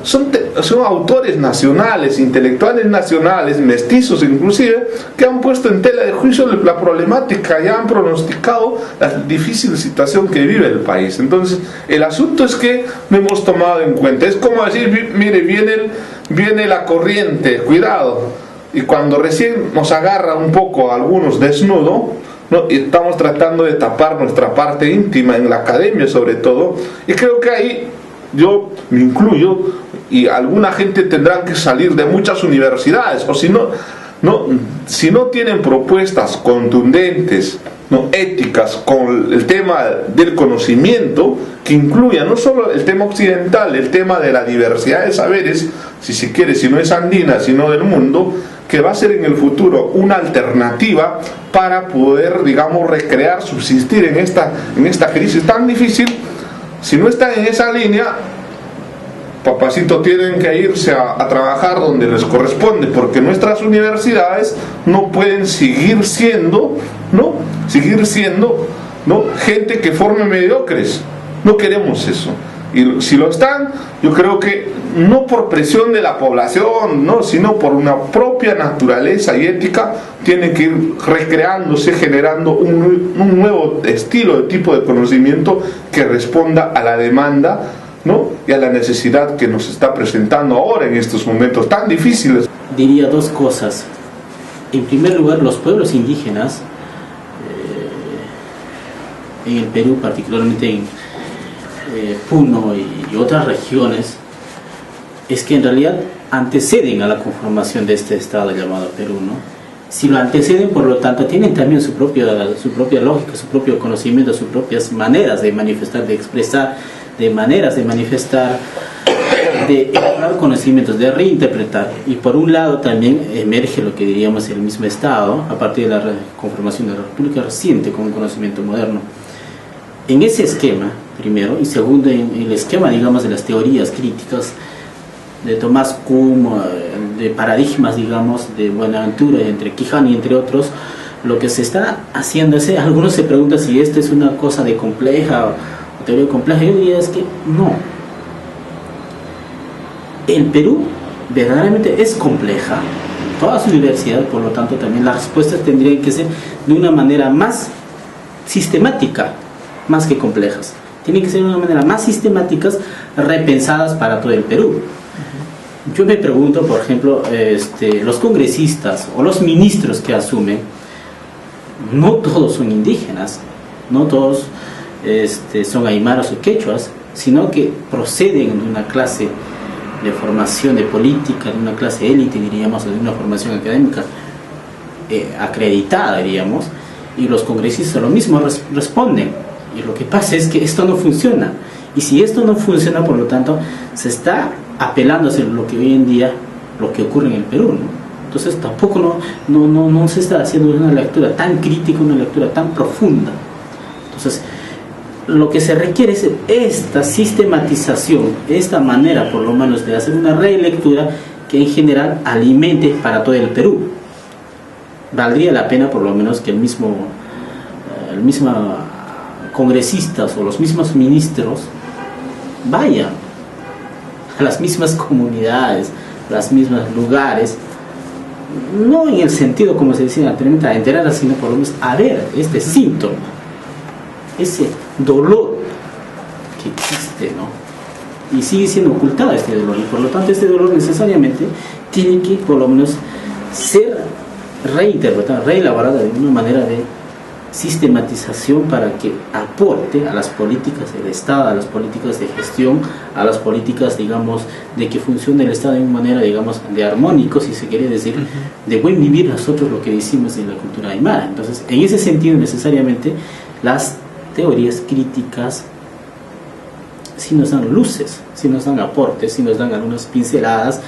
Son autores nacionales, intelectuales nacionales, mestizos inclusive, que han puesto en tela de juicio la problemática y han pronosticado la difícil situación que vive el país. Entonces el asunto es que no hemos tomado en cuenta. Es como decir, mire, viene la corriente, cuidado, y cuando recién nos agarra un poco a algunos desnudo, ¿no?, y estamos tratando de tapar nuestra parte íntima en la academia sobre todo, y creo que ahí yo me incluyo, y alguna gente tendrá que salir de muchas universidades, o si no tienen propuestas contundentes, ¿no?, éticas con el tema del conocimiento, que incluya no solo el tema occidental, el tema de la diversidad de saberes, si se quiere, si no es andina, sino del mundo, que va a ser en el futuro una alternativa para poder, digamos, recrear, subsistir en esta crisis tan difícil. Si no están en esa línea, papacito, tienen que irse a trabajar donde les corresponde, porque nuestras universidades no pueden seguir siendo gente que forme mediocres. No queremos eso. Y si lo están, yo creo que no por presión de la población, ¿no?, sino por una propia naturaleza y ética, tienen que ir recreándose, generando un nuevo estilo de tipo de conocimiento que responda a la demanda, ¿no?, y a la necesidad que nos está presentando ahora en estos momentos tan difíciles. Diría dos cosas. En primer lugar, los pueblos indígenas en el Perú, particularmente en Puno y otras regiones, es que en realidad anteceden a la conformación de este estado llamado Perú, ¿no? Si lo anteceden, por lo tanto, tienen también su propia lógica, su propio conocimiento, sus propias maneras de manifestar, de expresar, de maneras de manifestar, de elaborar conocimientos, de reinterpretar. Y por un lado también emerge lo que diríamos el mismo estado a partir de la conformación de la República reciente con un conocimiento moderno. En ese esquema, primero, y segundo, en el esquema, digamos, de las teorías críticas de Tomás Kuhn, de paradigmas, digamos, de Buenaventura, entre Quijano y entre otros, lo que se está haciendo es, algunos se preguntan si esto es una cosa de compleja o teoría compleja. Yo diría es que no. El Perú verdaderamente es compleja, toda su diversidad, por lo tanto también las respuestas tendrían que ser de una manera más sistemática, más que complejas. Tienen que ser de una manera más sistemáticas, repensadas para todo el Perú. Yo me pregunto, por ejemplo, los congresistas o los ministros que asumen, no todos son indígenas, no todos son aymaras o quechuas, sino que proceden de una clase de formación de política, de una clase élite, diríamos, de una formación académica acreditada, diríamos, y los congresistas lo mismo responden. Y lo que pasa es que esto no funciona, y si esto no funciona, por lo tanto, se está apelando a hacer lo que hoy en día, lo que ocurre en el Perú, ¿no? Entonces tampoco no se está haciendo una lectura tan crítica, una lectura tan profunda. Entonces lo que se requiere es esta sistematización, esta manera por lo menos de hacer una relectura que en general alimente para todo el Perú. Valdría la pena por lo menos que el mismo congresistas o los mismos ministros vayan a las mismas comunidades, a los mismos lugares, no en el sentido, como se decía anteriormente, a enterarlas, sino por lo menos a ver este síntoma, ese dolor que existe, ¿no? Y sigue siendo ocultado este dolor, y por lo tanto este dolor necesariamente tiene que por lo menos ser reinterpretado, reelaborado de una manera de sistematización para que aporte a las políticas del Estado, a las políticas de gestión, a las políticas, digamos, de que funcione el Estado de una manera, digamos, de armónico, si se quiere decir, de buen vivir nosotros lo que decimos en la cultura aymara. Entonces, en ese sentido, necesariamente, las teorías críticas sí nos dan luces, sí nos dan aportes, sí nos dan algunas pinceladas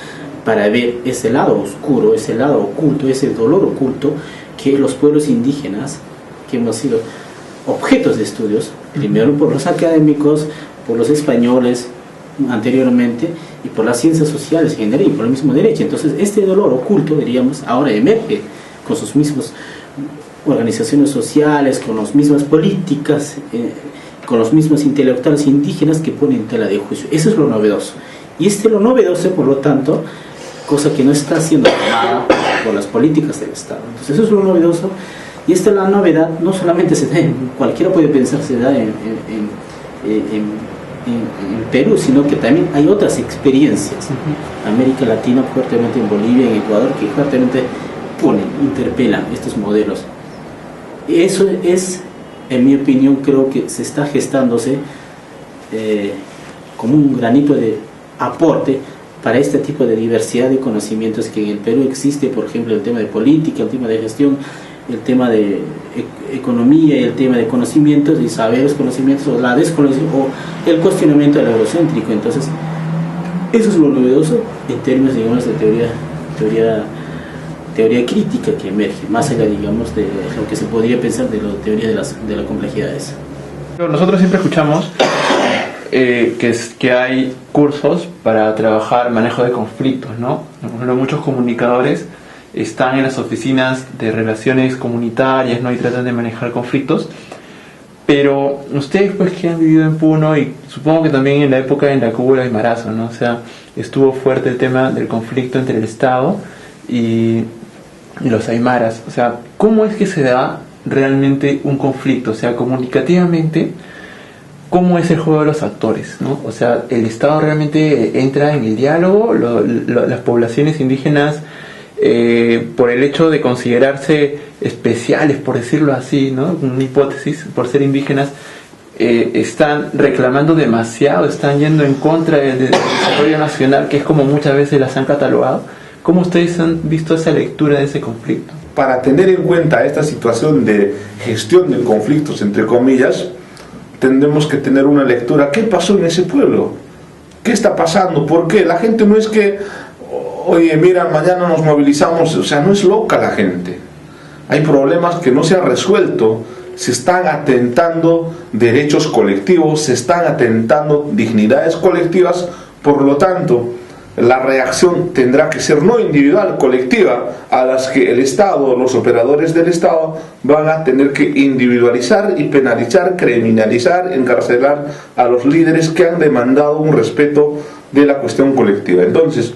para ver ese lado oscuro, ese lado oculto, ese dolor oculto que los pueblos indígenas, que hemos sido objetos de estudios, primero por los académicos, por los españoles anteriormente, y por las ciencias sociales en general, y por el mismo derecho. Entonces, este dolor oculto, diríamos, ahora emerge con sus mismas organizaciones sociales, con las mismas políticas, con los mismos intelectuales indígenas que ponen tela de juicio. Eso es lo novedoso. Y lo novedoso, por lo tanto, cosa que no está siendo tomada por las políticas del Estado. Entonces, eso es lo novedoso. Y la novedad no solamente se da cualquiera puede pensar se da en Perú, sino que también hay otras experiencias. América Latina, fuertemente en Bolivia, en Ecuador, que fuertemente interpelan estos modelos. Eso es, en mi opinión, creo que se está gestándose como un granito de aporte para este tipo de diversidad de conocimientos que en el Perú existe, por ejemplo, el tema de política, el tema de gestión, el tema de economía, el tema de conocimientos y saberes, conocimientos, o la desconocimiento, o el cuestionamiento del eurocéntrico. Entonces, eso es lo novedoso en términos, digamos, de teoría crítica que emerge, más allá, digamos, de lo que se podría pensar de la teoría de las complejidades. Nosotros siempre escuchamos que hay cursos para trabajar manejo de conflictos, ¿no? Por ejemplo, muchos comunicadores están en las oficinas de relaciones comunitarias, ¿no? Y tratan de manejar conflictos, pero ustedes, pues, que han vivido en Puno, y supongo que también en la época en la que hubo el aymarazo, ¿no? O sea, estuvo fuerte el tema del conflicto entre el Estado y los aymaras. O sea, ¿cómo es que se da realmente un conflicto? O sea, comunicativamente, ¿cómo es el juego de los actores, ¿no? O sea, ¿el Estado realmente entra en el diálogo? Las poblaciones indígenas, por el hecho de considerarse especiales, por decirlo así, ¿no? Una hipótesis, por ser indígenas, están reclamando demasiado, están yendo en contra del desarrollo nacional, que es como muchas veces las han catalogado. ¿Cómo ustedes han visto esa lectura de ese conflicto? Para tener en cuenta esta situación de gestión de conflictos, entre comillas, tendremos que tener una lectura. ¿Qué pasó en ese pueblo? ¿Qué está pasando? ¿Por qué? La gente no es que, oye, mira, mañana nos movilizamos. O sea, no es loca la gente. Hay problemas que no se han resuelto. Se están atentando derechos colectivos, se están atentando dignidades colectivas. Por lo tanto, la reacción tendrá que ser no individual, colectiva, a las que el Estado, los operadores del Estado, van a tener que individualizar y penalizar, criminalizar, encarcelar a los líderes que han demandado un respeto de la cuestión colectiva. Entonces,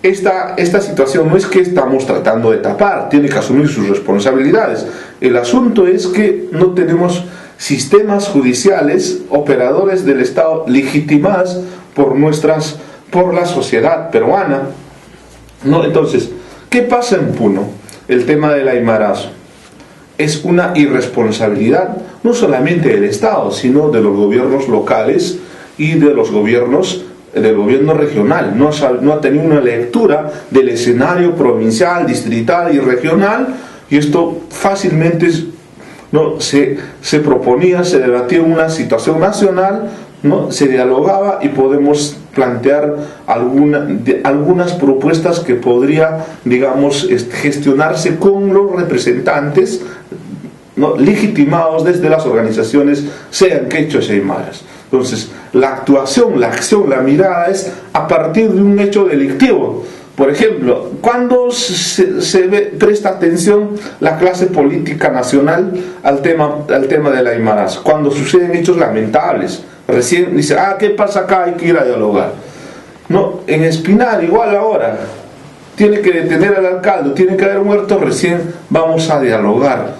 esta situación no es que estamos tratando de tapar, tiene que asumir sus responsabilidades. El asunto es que no tenemos sistemas judiciales, operadores del Estado legitimados por la sociedad peruana, ¿no? Entonces, ¿qué pasa en Puno? El tema del aymarazo es una irresponsabilidad no solamente del Estado, sino de los gobiernos locales y de los gobiernos del gobierno regional. No ha tenido una lectura del escenario provincial, distrital y regional, y esto fácilmente se proponía, se debatía una situación nacional, ¿no? Se dialogaba y podemos plantear algunas propuestas que podría, digamos, gestionarse con los representantes, ¿no? Legitimados desde las organizaciones, sean quechuas y aymaras. Entonces, la actuación, la acción, la mirada es a partir de un hecho delictivo. Por ejemplo, cuando presta atención la clase política nacional al tema del aymarazo, cuando suceden hechos lamentables, recién dice, ¿qué pasa acá? Hay que ir a dialogar. No, en Espinar igual ahora, tiene que detener al alcalde, tiene que haber muerto, recién vamos a dialogar.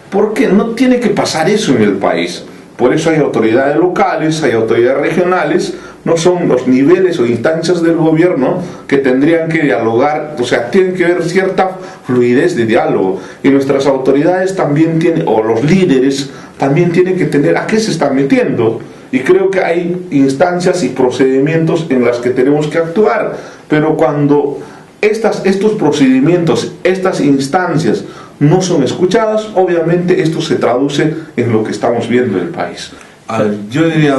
¿Por qué? No tiene que pasar eso en el país. Por eso hay autoridades locales, hay autoridades regionales, no son los niveles o instancias del gobierno que tendrían que dialogar, o sea, tienen que haber cierta fluidez de diálogo. Y nuestras autoridades también tienen, o los líderes también tienen que tener a qué se están metiendo. Y creo que hay instancias y procedimientos en las que tenemos que actuar. Pero cuando estos procedimientos, estas instancias no son escuchadas, obviamente esto se traduce en lo que estamos viendo en el país. Yo diría,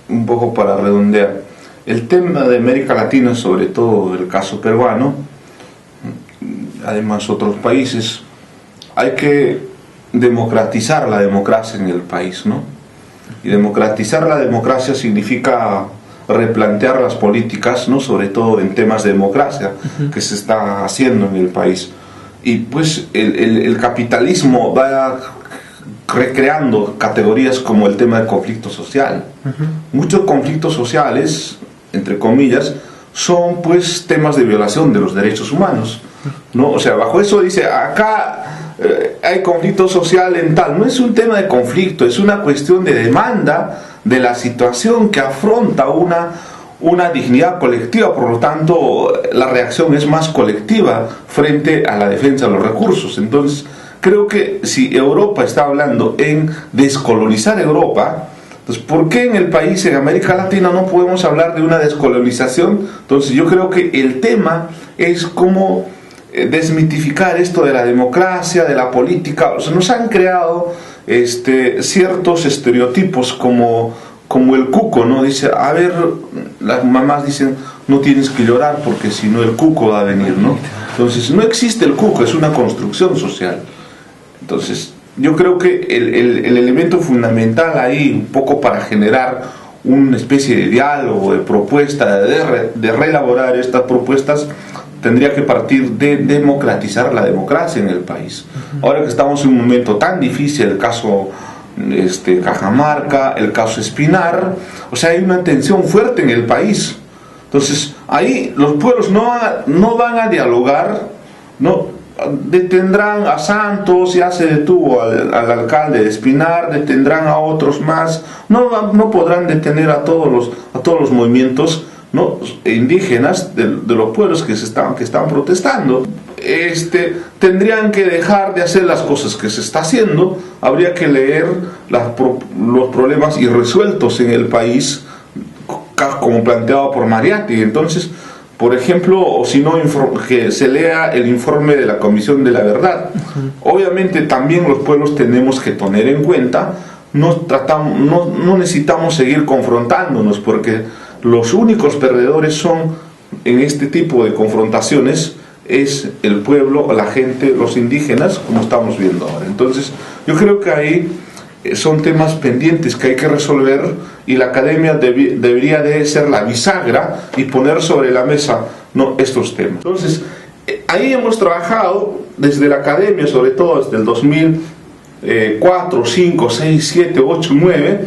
un poco para redondear, el tema de América Latina, sobre todo el caso peruano, además otros países, hay que democratizar la democracia en el país, ¿no? Y democratizar la democracia significa replantear las políticas, ¿no? Sobre todo en temas de democracia que se está haciendo en el país. Y pues el capitalismo va recreando categorías como el tema del conflicto social. Muchos conflictos sociales, entre comillas, son pues temas de violación de los derechos humanos, ¿no? O sea, bajo eso dice, acá hay conflicto social en tal. No es un tema de conflicto, es una cuestión de demanda de la situación que afronta una dignidad colectiva. Por lo tanto, la reacción es más colectiva frente a la defensa de los recursos. Entonces, creo que si Europa está hablando en descolonizar Europa, entonces, ¿por qué en el país, en América Latina, no podemos hablar de una descolonización? Entonces, yo creo que el tema es cómo desmitificar esto de la democracia, de la política. O sea, nos han creado ciertos estereotipos como el cuco, ¿no? Dice, a ver, las mamás dicen, no tienes que llorar porque si no el cuco va a venir, ¿no? Entonces, no existe el cuco, es una construcción social. Entonces, yo creo que el elemento fundamental ahí, un poco para generar una especie de diálogo, de propuesta, de reelaborar estas propuestas, tendría que partir de democratizar la democracia en el país. Ahora que estamos en un momento tan difícil, el caso Cajamarca, el caso Espinar, o sea, hay una tensión fuerte en el país. Entonces, ahí los pueblos no van a dialogar, ¿no? Detendrán a Santos, ya se detuvo al alcalde de Espinar, detendrán a otros más, no podrán detener a todos los movimientos, ¿no? indígenas de los pueblos que están protestando. Tendrían que dejar de hacer las cosas que se está haciendo. Habría que leer los problemas irresueltos en el país, como planteado por Mariatti. Entonces, por ejemplo, o si no, que se lea el informe de la Comisión de la Verdad. Obviamente también los pueblos tenemos que tener en cuenta, no necesitamos seguir confrontándonos, porque los únicos perdedores son, en este tipo de confrontaciones, es el pueblo, la gente, los indígenas, como estamos viendo ahora. Entonces, yo creo que ahí son temas pendientes que hay que resolver, y la academia debería de ser la bisagra y poner sobre la mesa, ¿no?, estos temas. Entonces, ahí hemos trabajado desde la academia, sobre todo desde el 2004, 5, 6, 7, 8, 9,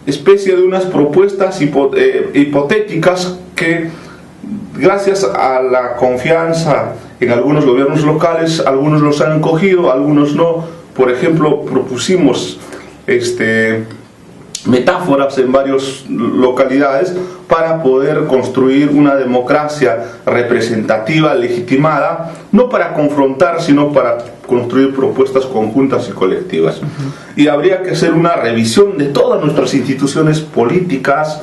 especie de unas propuestas hipotéticas que, gracias a la confianza en algunos gobiernos locales, algunos los han cogido, algunos no. Por ejemplo, propusimos metáforas en varias localidades para poder construir una democracia representativa, legitimada, no para confrontar, sino para construir propuestas conjuntas y colectivas. Y habría que hacer una revisión de todas nuestras instituciones políticas,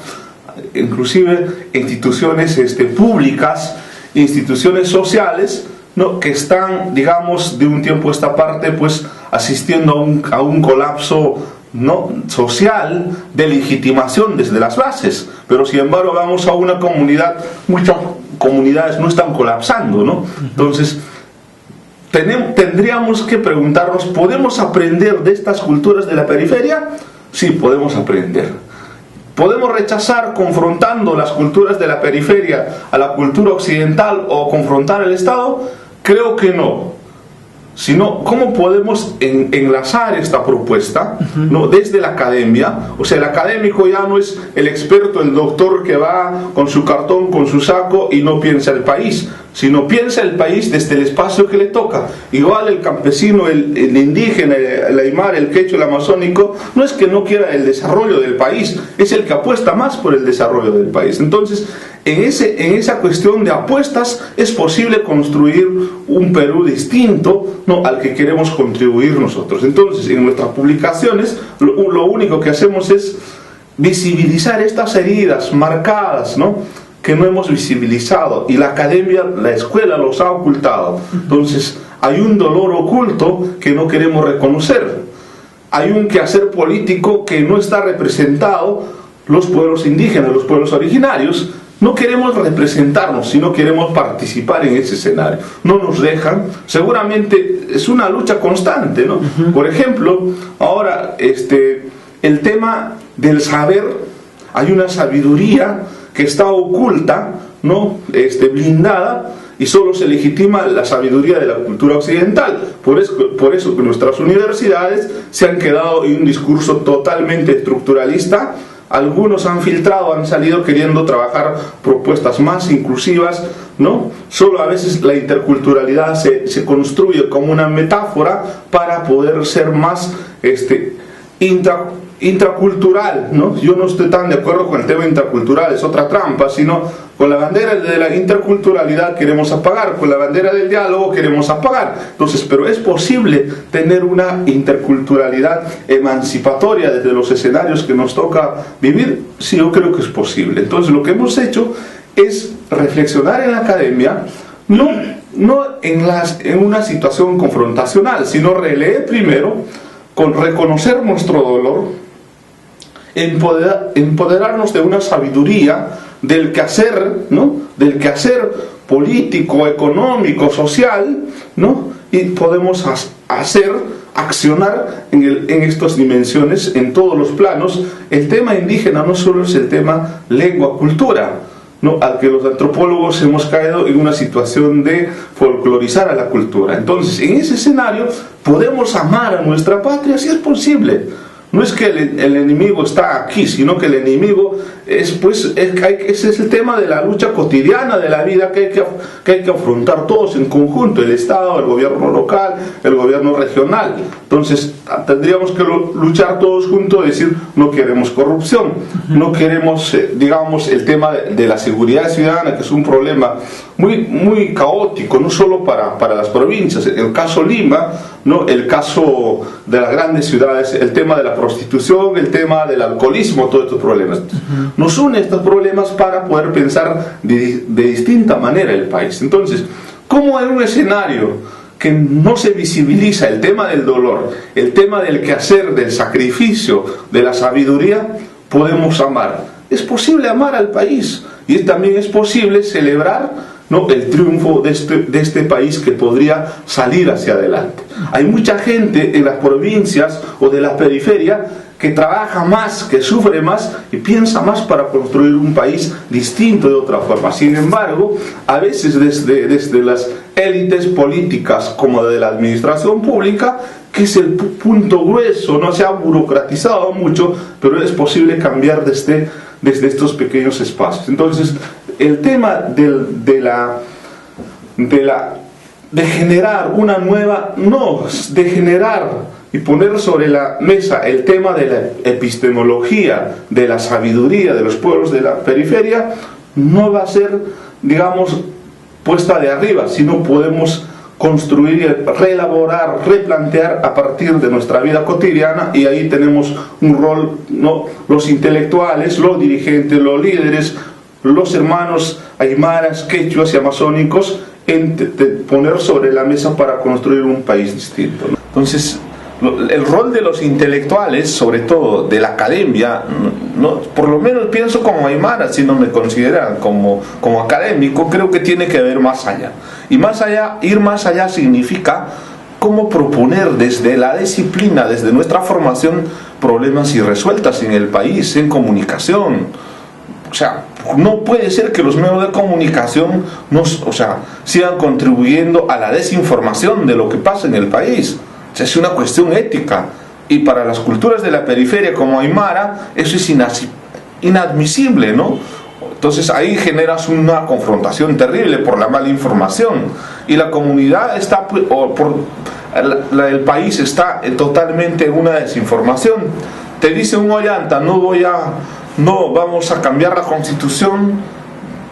inclusive instituciones públicas, instituciones sociales, ¿no?, que están, digamos, de un tiempo a esta parte, pues asistiendo a un colapso, ¿no?, social, de legitimación desde las bases. Pero sin embargo vamos a una comunidad, muchas comunidades no están colapsando, ¿no? Entonces tendríamos que preguntarnos, ¿podemos aprender de estas culturas de la periferia? Sí, podemos aprender. ¿Podemos rechazar confrontando las culturas de la periferia a la cultura occidental o confrontar el Estado? Creo que no. Sino, ¿cómo podemos enlazar esta propuesta, ¿no?, desde la academia? O sea, el académico ya no es el experto, el doctor que va con su cartón, con su saco y no piensa el país, sino piensa el país desde el espacio que le toca. Igual el campesino, el indígena, el aymara, el quechua, el amazónico, no es que no quiera el desarrollo del país, es el que apuesta más por el desarrollo del país. Entonces, en esa cuestión de apuestas es posible construir un Perú distinto, ¿no?, al que queremos contribuir nosotros. Entonces, en nuestras publicaciones, lo único que hacemos es visibilizar estas heridas marcadas, ¿no?, que no hemos visibilizado, y la academia, la escuela los ha ocultado. Entonces hay un dolor oculto que no queremos reconocer, hay un quehacer político que no está representado. Los pueblos indígenas, los pueblos originarios, no queremos representarnos, sino queremos participar en ese escenario. No nos dejan. Seguramente es una lucha constante, ¿no? Por ejemplo, ahora el tema del saber, hay una sabiduría que está oculta, ¿no?, blindada, y solo se legitima la sabiduría de la cultura occidental. Por eso que nuestras universidades se han quedado en un discurso totalmente estructuralista. Algunos han filtrado, han salido queriendo trabajar propuestas más inclusivas, ¿no? Solo a veces la interculturalidad se construye como una metáfora para poder ser más intracultural, ¿no? Yo no estoy tan de acuerdo con el tema intracultural, es otra trampa, sino con la bandera de la interculturalidad queremos apagar, con la bandera del diálogo queremos apagar. Entonces, pero es posible tener una interculturalidad emancipatoria desde los escenarios que nos toca vivir. Sí, yo creo que es posible. Entonces, lo que hemos hecho es reflexionar en la academia, no en una situación confrontacional, sino releer primero, con reconocer nuestro dolor, empoderarnos de una sabiduría del quehacer, ¿no?, del quehacer político, económico, social, ¿no?, y podemos accionar en estas dimensiones, en todos los planos. El tema indígena no solo es el tema lengua, cultura, ¿no?, al que los antropólogos hemos caído en una situación de folclorizar a la cultura. Entonces, en ese escenario podemos amar a nuestra patria si es posible. No es que el enemigo está aquí, sino que el enemigo ese es el tema de la lucha cotidiana de la vida que hay que afrontar todos en conjunto, el Estado, el gobierno local, el gobierno regional. Entonces tendríamos que luchar todos juntos, decir, no queremos corrupción, no queremos, digamos, el tema de la seguridad ciudadana, que es un problema muy caótico, no solo para las provincias. El caso Lima, ¿no?, el caso de las grandes ciudades, el tema de la prostitución, el tema del alcoholismo, todos estos problemas. Nos une estos problemas para poder pensar de distinta manera el país. Entonces, ¿cómo en un escenario que no se visibiliza el tema del dolor, el tema del quehacer, del sacrificio, de la sabiduría, podemos amar? Es posible amar al país, y también es posible celebrar, ¿no?, el triunfo de este país que podría salir hacia adelante. Hay mucha gente en las provincias o de la periferia que trabaja más, que sufre más y piensa más para construir un país distinto de otra forma. Sin embargo, a veces desde las élites políticas como de la administración pública, que es el punto grueso, no se ha burocratizado mucho, pero es posible cambiar desde estos pequeños espacios. Entonces, el tema de generar una nueva, de generar y poner sobre la mesa el tema de la epistemología, de la sabiduría de los pueblos de la periferia, no va a ser, digamos, puesta de arriba, sino podemos construir, reelaborar, replantear a partir de nuestra vida cotidiana, y ahí tenemos un rol, ¿no?, los intelectuales, los dirigentes, los líderes, los hermanos aymaras, quechuas y amazónicos, en poner sobre la mesa para construir un país distinto, ¿no? Entonces, el rol de los intelectuales, sobre todo de la academia, ¿no?, por lo menos pienso como aymara, si no me consideran como académico, creo que tiene que ver más allá. Y ir más allá significa cómo proponer desde la disciplina, desde nuestra formación, problemas irresueltas en el país, en comunicación. O sea, no puede ser que los medios de comunicación sigan contribuyendo a la desinformación de lo que pasa en el país. O sea, es una cuestión ética, y para las culturas de la periferia como aymara eso es inadmisible, ¿no? Entonces ahí generas una confrontación terrible por la mala información, y la comunidad está, el país está totalmente en una desinformación. Te dice un Ollanta, no vamos a cambiar la Constitución,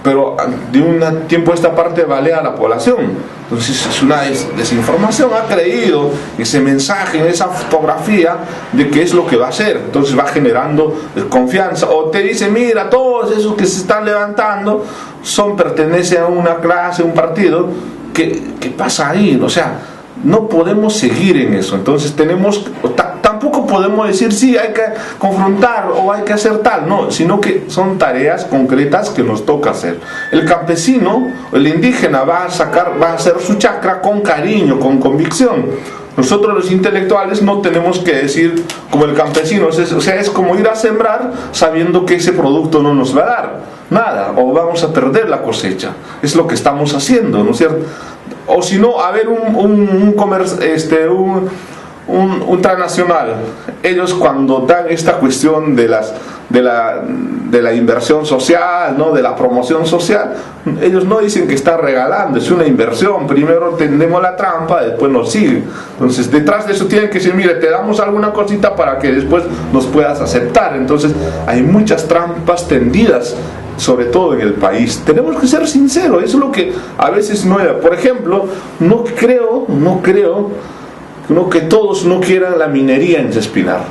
pero de un tiempo a esta parte balea a la población. Entonces es una desinformación. Ha creído ese mensaje, en esa fotografía de que es lo que va a hacer. Entonces va generando desconfianza. O te dice, mira, todos esos que se están levantando pertenecen a una clase, un partido. ¿Qué pasa ahí? O sea, no podemos seguir en eso. Entonces tampoco podemos decir sí, hay que confrontar o hay que hacer tal, no, sino que son tareas concretas que nos toca hacer. El campesino, el indígena va a hacer su chacra con cariño, con convicción. Nosotros los intelectuales no tenemos que decir como el campesino, o sea, es como ir a sembrar sabiendo que ese producto no nos va a dar nada, o vamos a perder la cosecha. Es lo que estamos haciendo, ¿no es cierto? O si no, a ver un transnacional, ellos cuando dan esta cuestión de la inversión social, ¿no?, de la promoción social, ellos no dicen que está regalando, es una inversión. Primero tendemos la trampa, después nos siguen. Entonces detrás de eso tienen que decir, mire, te damos alguna cosita para que después nos puedas aceptar. Entonces hay muchas trampas tendidas, sobre todo en el país. Tenemos que ser sinceros, eso es lo que a veces no era. Por ejemplo, no creo que todos no quieran la minería en Espinar.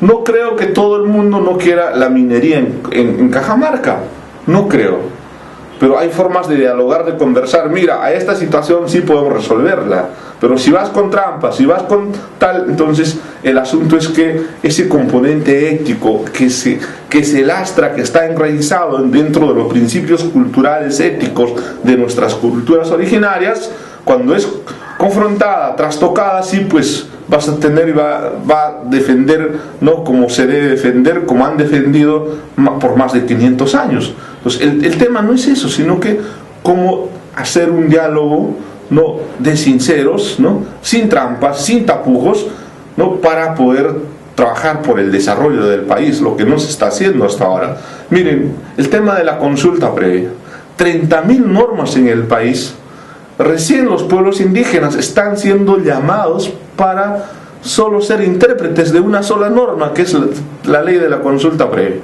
No creo que todo el mundo no quiera la minería en Cajamarca. No creo. Pero hay formas de dialogar, de conversar. Mira, a esta situación sí podemos resolverla. Pero si vas con trampas, si vas con tal, entonces el asunto es que ese componente ético que se lastra, que está enraizado dentro de los principios culturales éticos de nuestras culturas originarias, cuando es confrontada, trastocada, sí, pues vas a tener y va a defender, ¿no?, como se debe defender, como han defendido por más de 500 años. Entonces el tema no es eso, sino que cómo hacer un diálogo, ¿no?, de sinceros, ¿no?, sin trampas, sin tapujos, ¿no?, para poder trabajar por el desarrollo del país, lo que no se está haciendo hasta ahora. Miren, el tema de la consulta previa, 30.000 normas en el país. Recién los pueblos indígenas están siendo llamados para solo ser intérpretes de una sola norma, que es la ley de la consulta previa.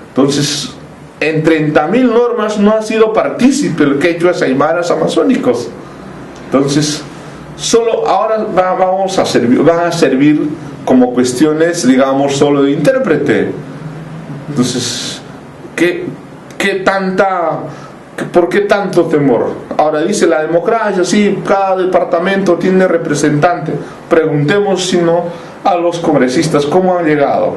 Entonces, en 30.000 normas no ha sido partícipe el quechuas aymaras amazónicos. Entonces, solo ahora van a servir como cuestiones, digamos, solo de intérprete. Entonces, ¿por qué tanto temor? Ahora dice la democracia, sí, cada departamento tiene representante. Preguntemos, si no, a los congresistas, ¿cómo han llegado?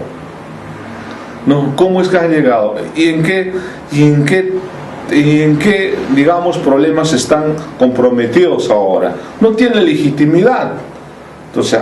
No, ¿cómo es que han llegado? ¿Y en qué, digamos, problemas están comprometidos ahora? No tiene legitimidad. Entonces,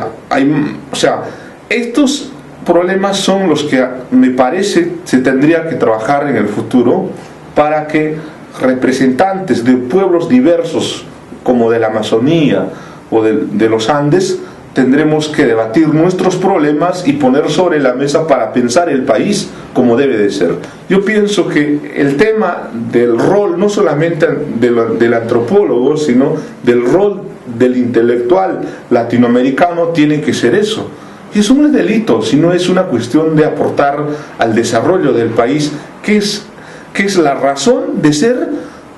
estos problemas son los que me parece se tendría que trabajar en el futuro para que representantes de pueblos diversos como de la Amazonía o de los Andes tendremos que debatir nuestros problemas y poner sobre la mesa para pensar el país como debe de ser. Yo pienso que el tema del rol, no solamente del antropólogo, sino del rol del intelectual latinoamericano, tiene que ser eso. Y eso no es delito, sino es una cuestión de aportar al desarrollo del país, que es la razón de ser,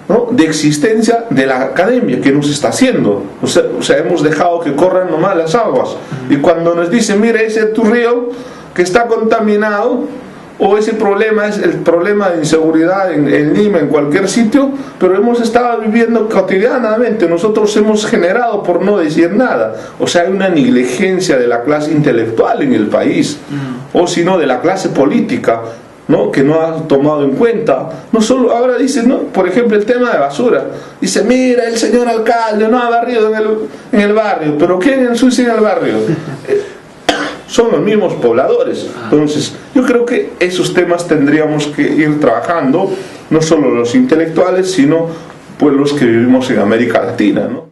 ¿no?, de existencia de la academia, que nos está haciendo. O sea, hemos dejado que corran nomás las aguas. Y cuando nos dicen, mire, ese tu río que está contaminado, o ese problema es el problema de inseguridad en Lima, en cualquier sitio, pero hemos estado viviendo cotidianamente, nosotros hemos generado por no decir nada. O sea, hay una negligencia de la clase intelectual en el país, o si no, de la clase política, ¿no?, que no ha tomado en cuenta. No solo ahora dice, ¿no?, por ejemplo, el tema de basura, dice, mira, el señor alcalde no ha barrido en el barrio, pero ¿quién ensucia en el barrio? Son los mismos pobladores. Entonces yo creo que esos temas tendríamos que ir trabajando, no solo los intelectuales, sino pues los que vivimos en América Latina, ¿no?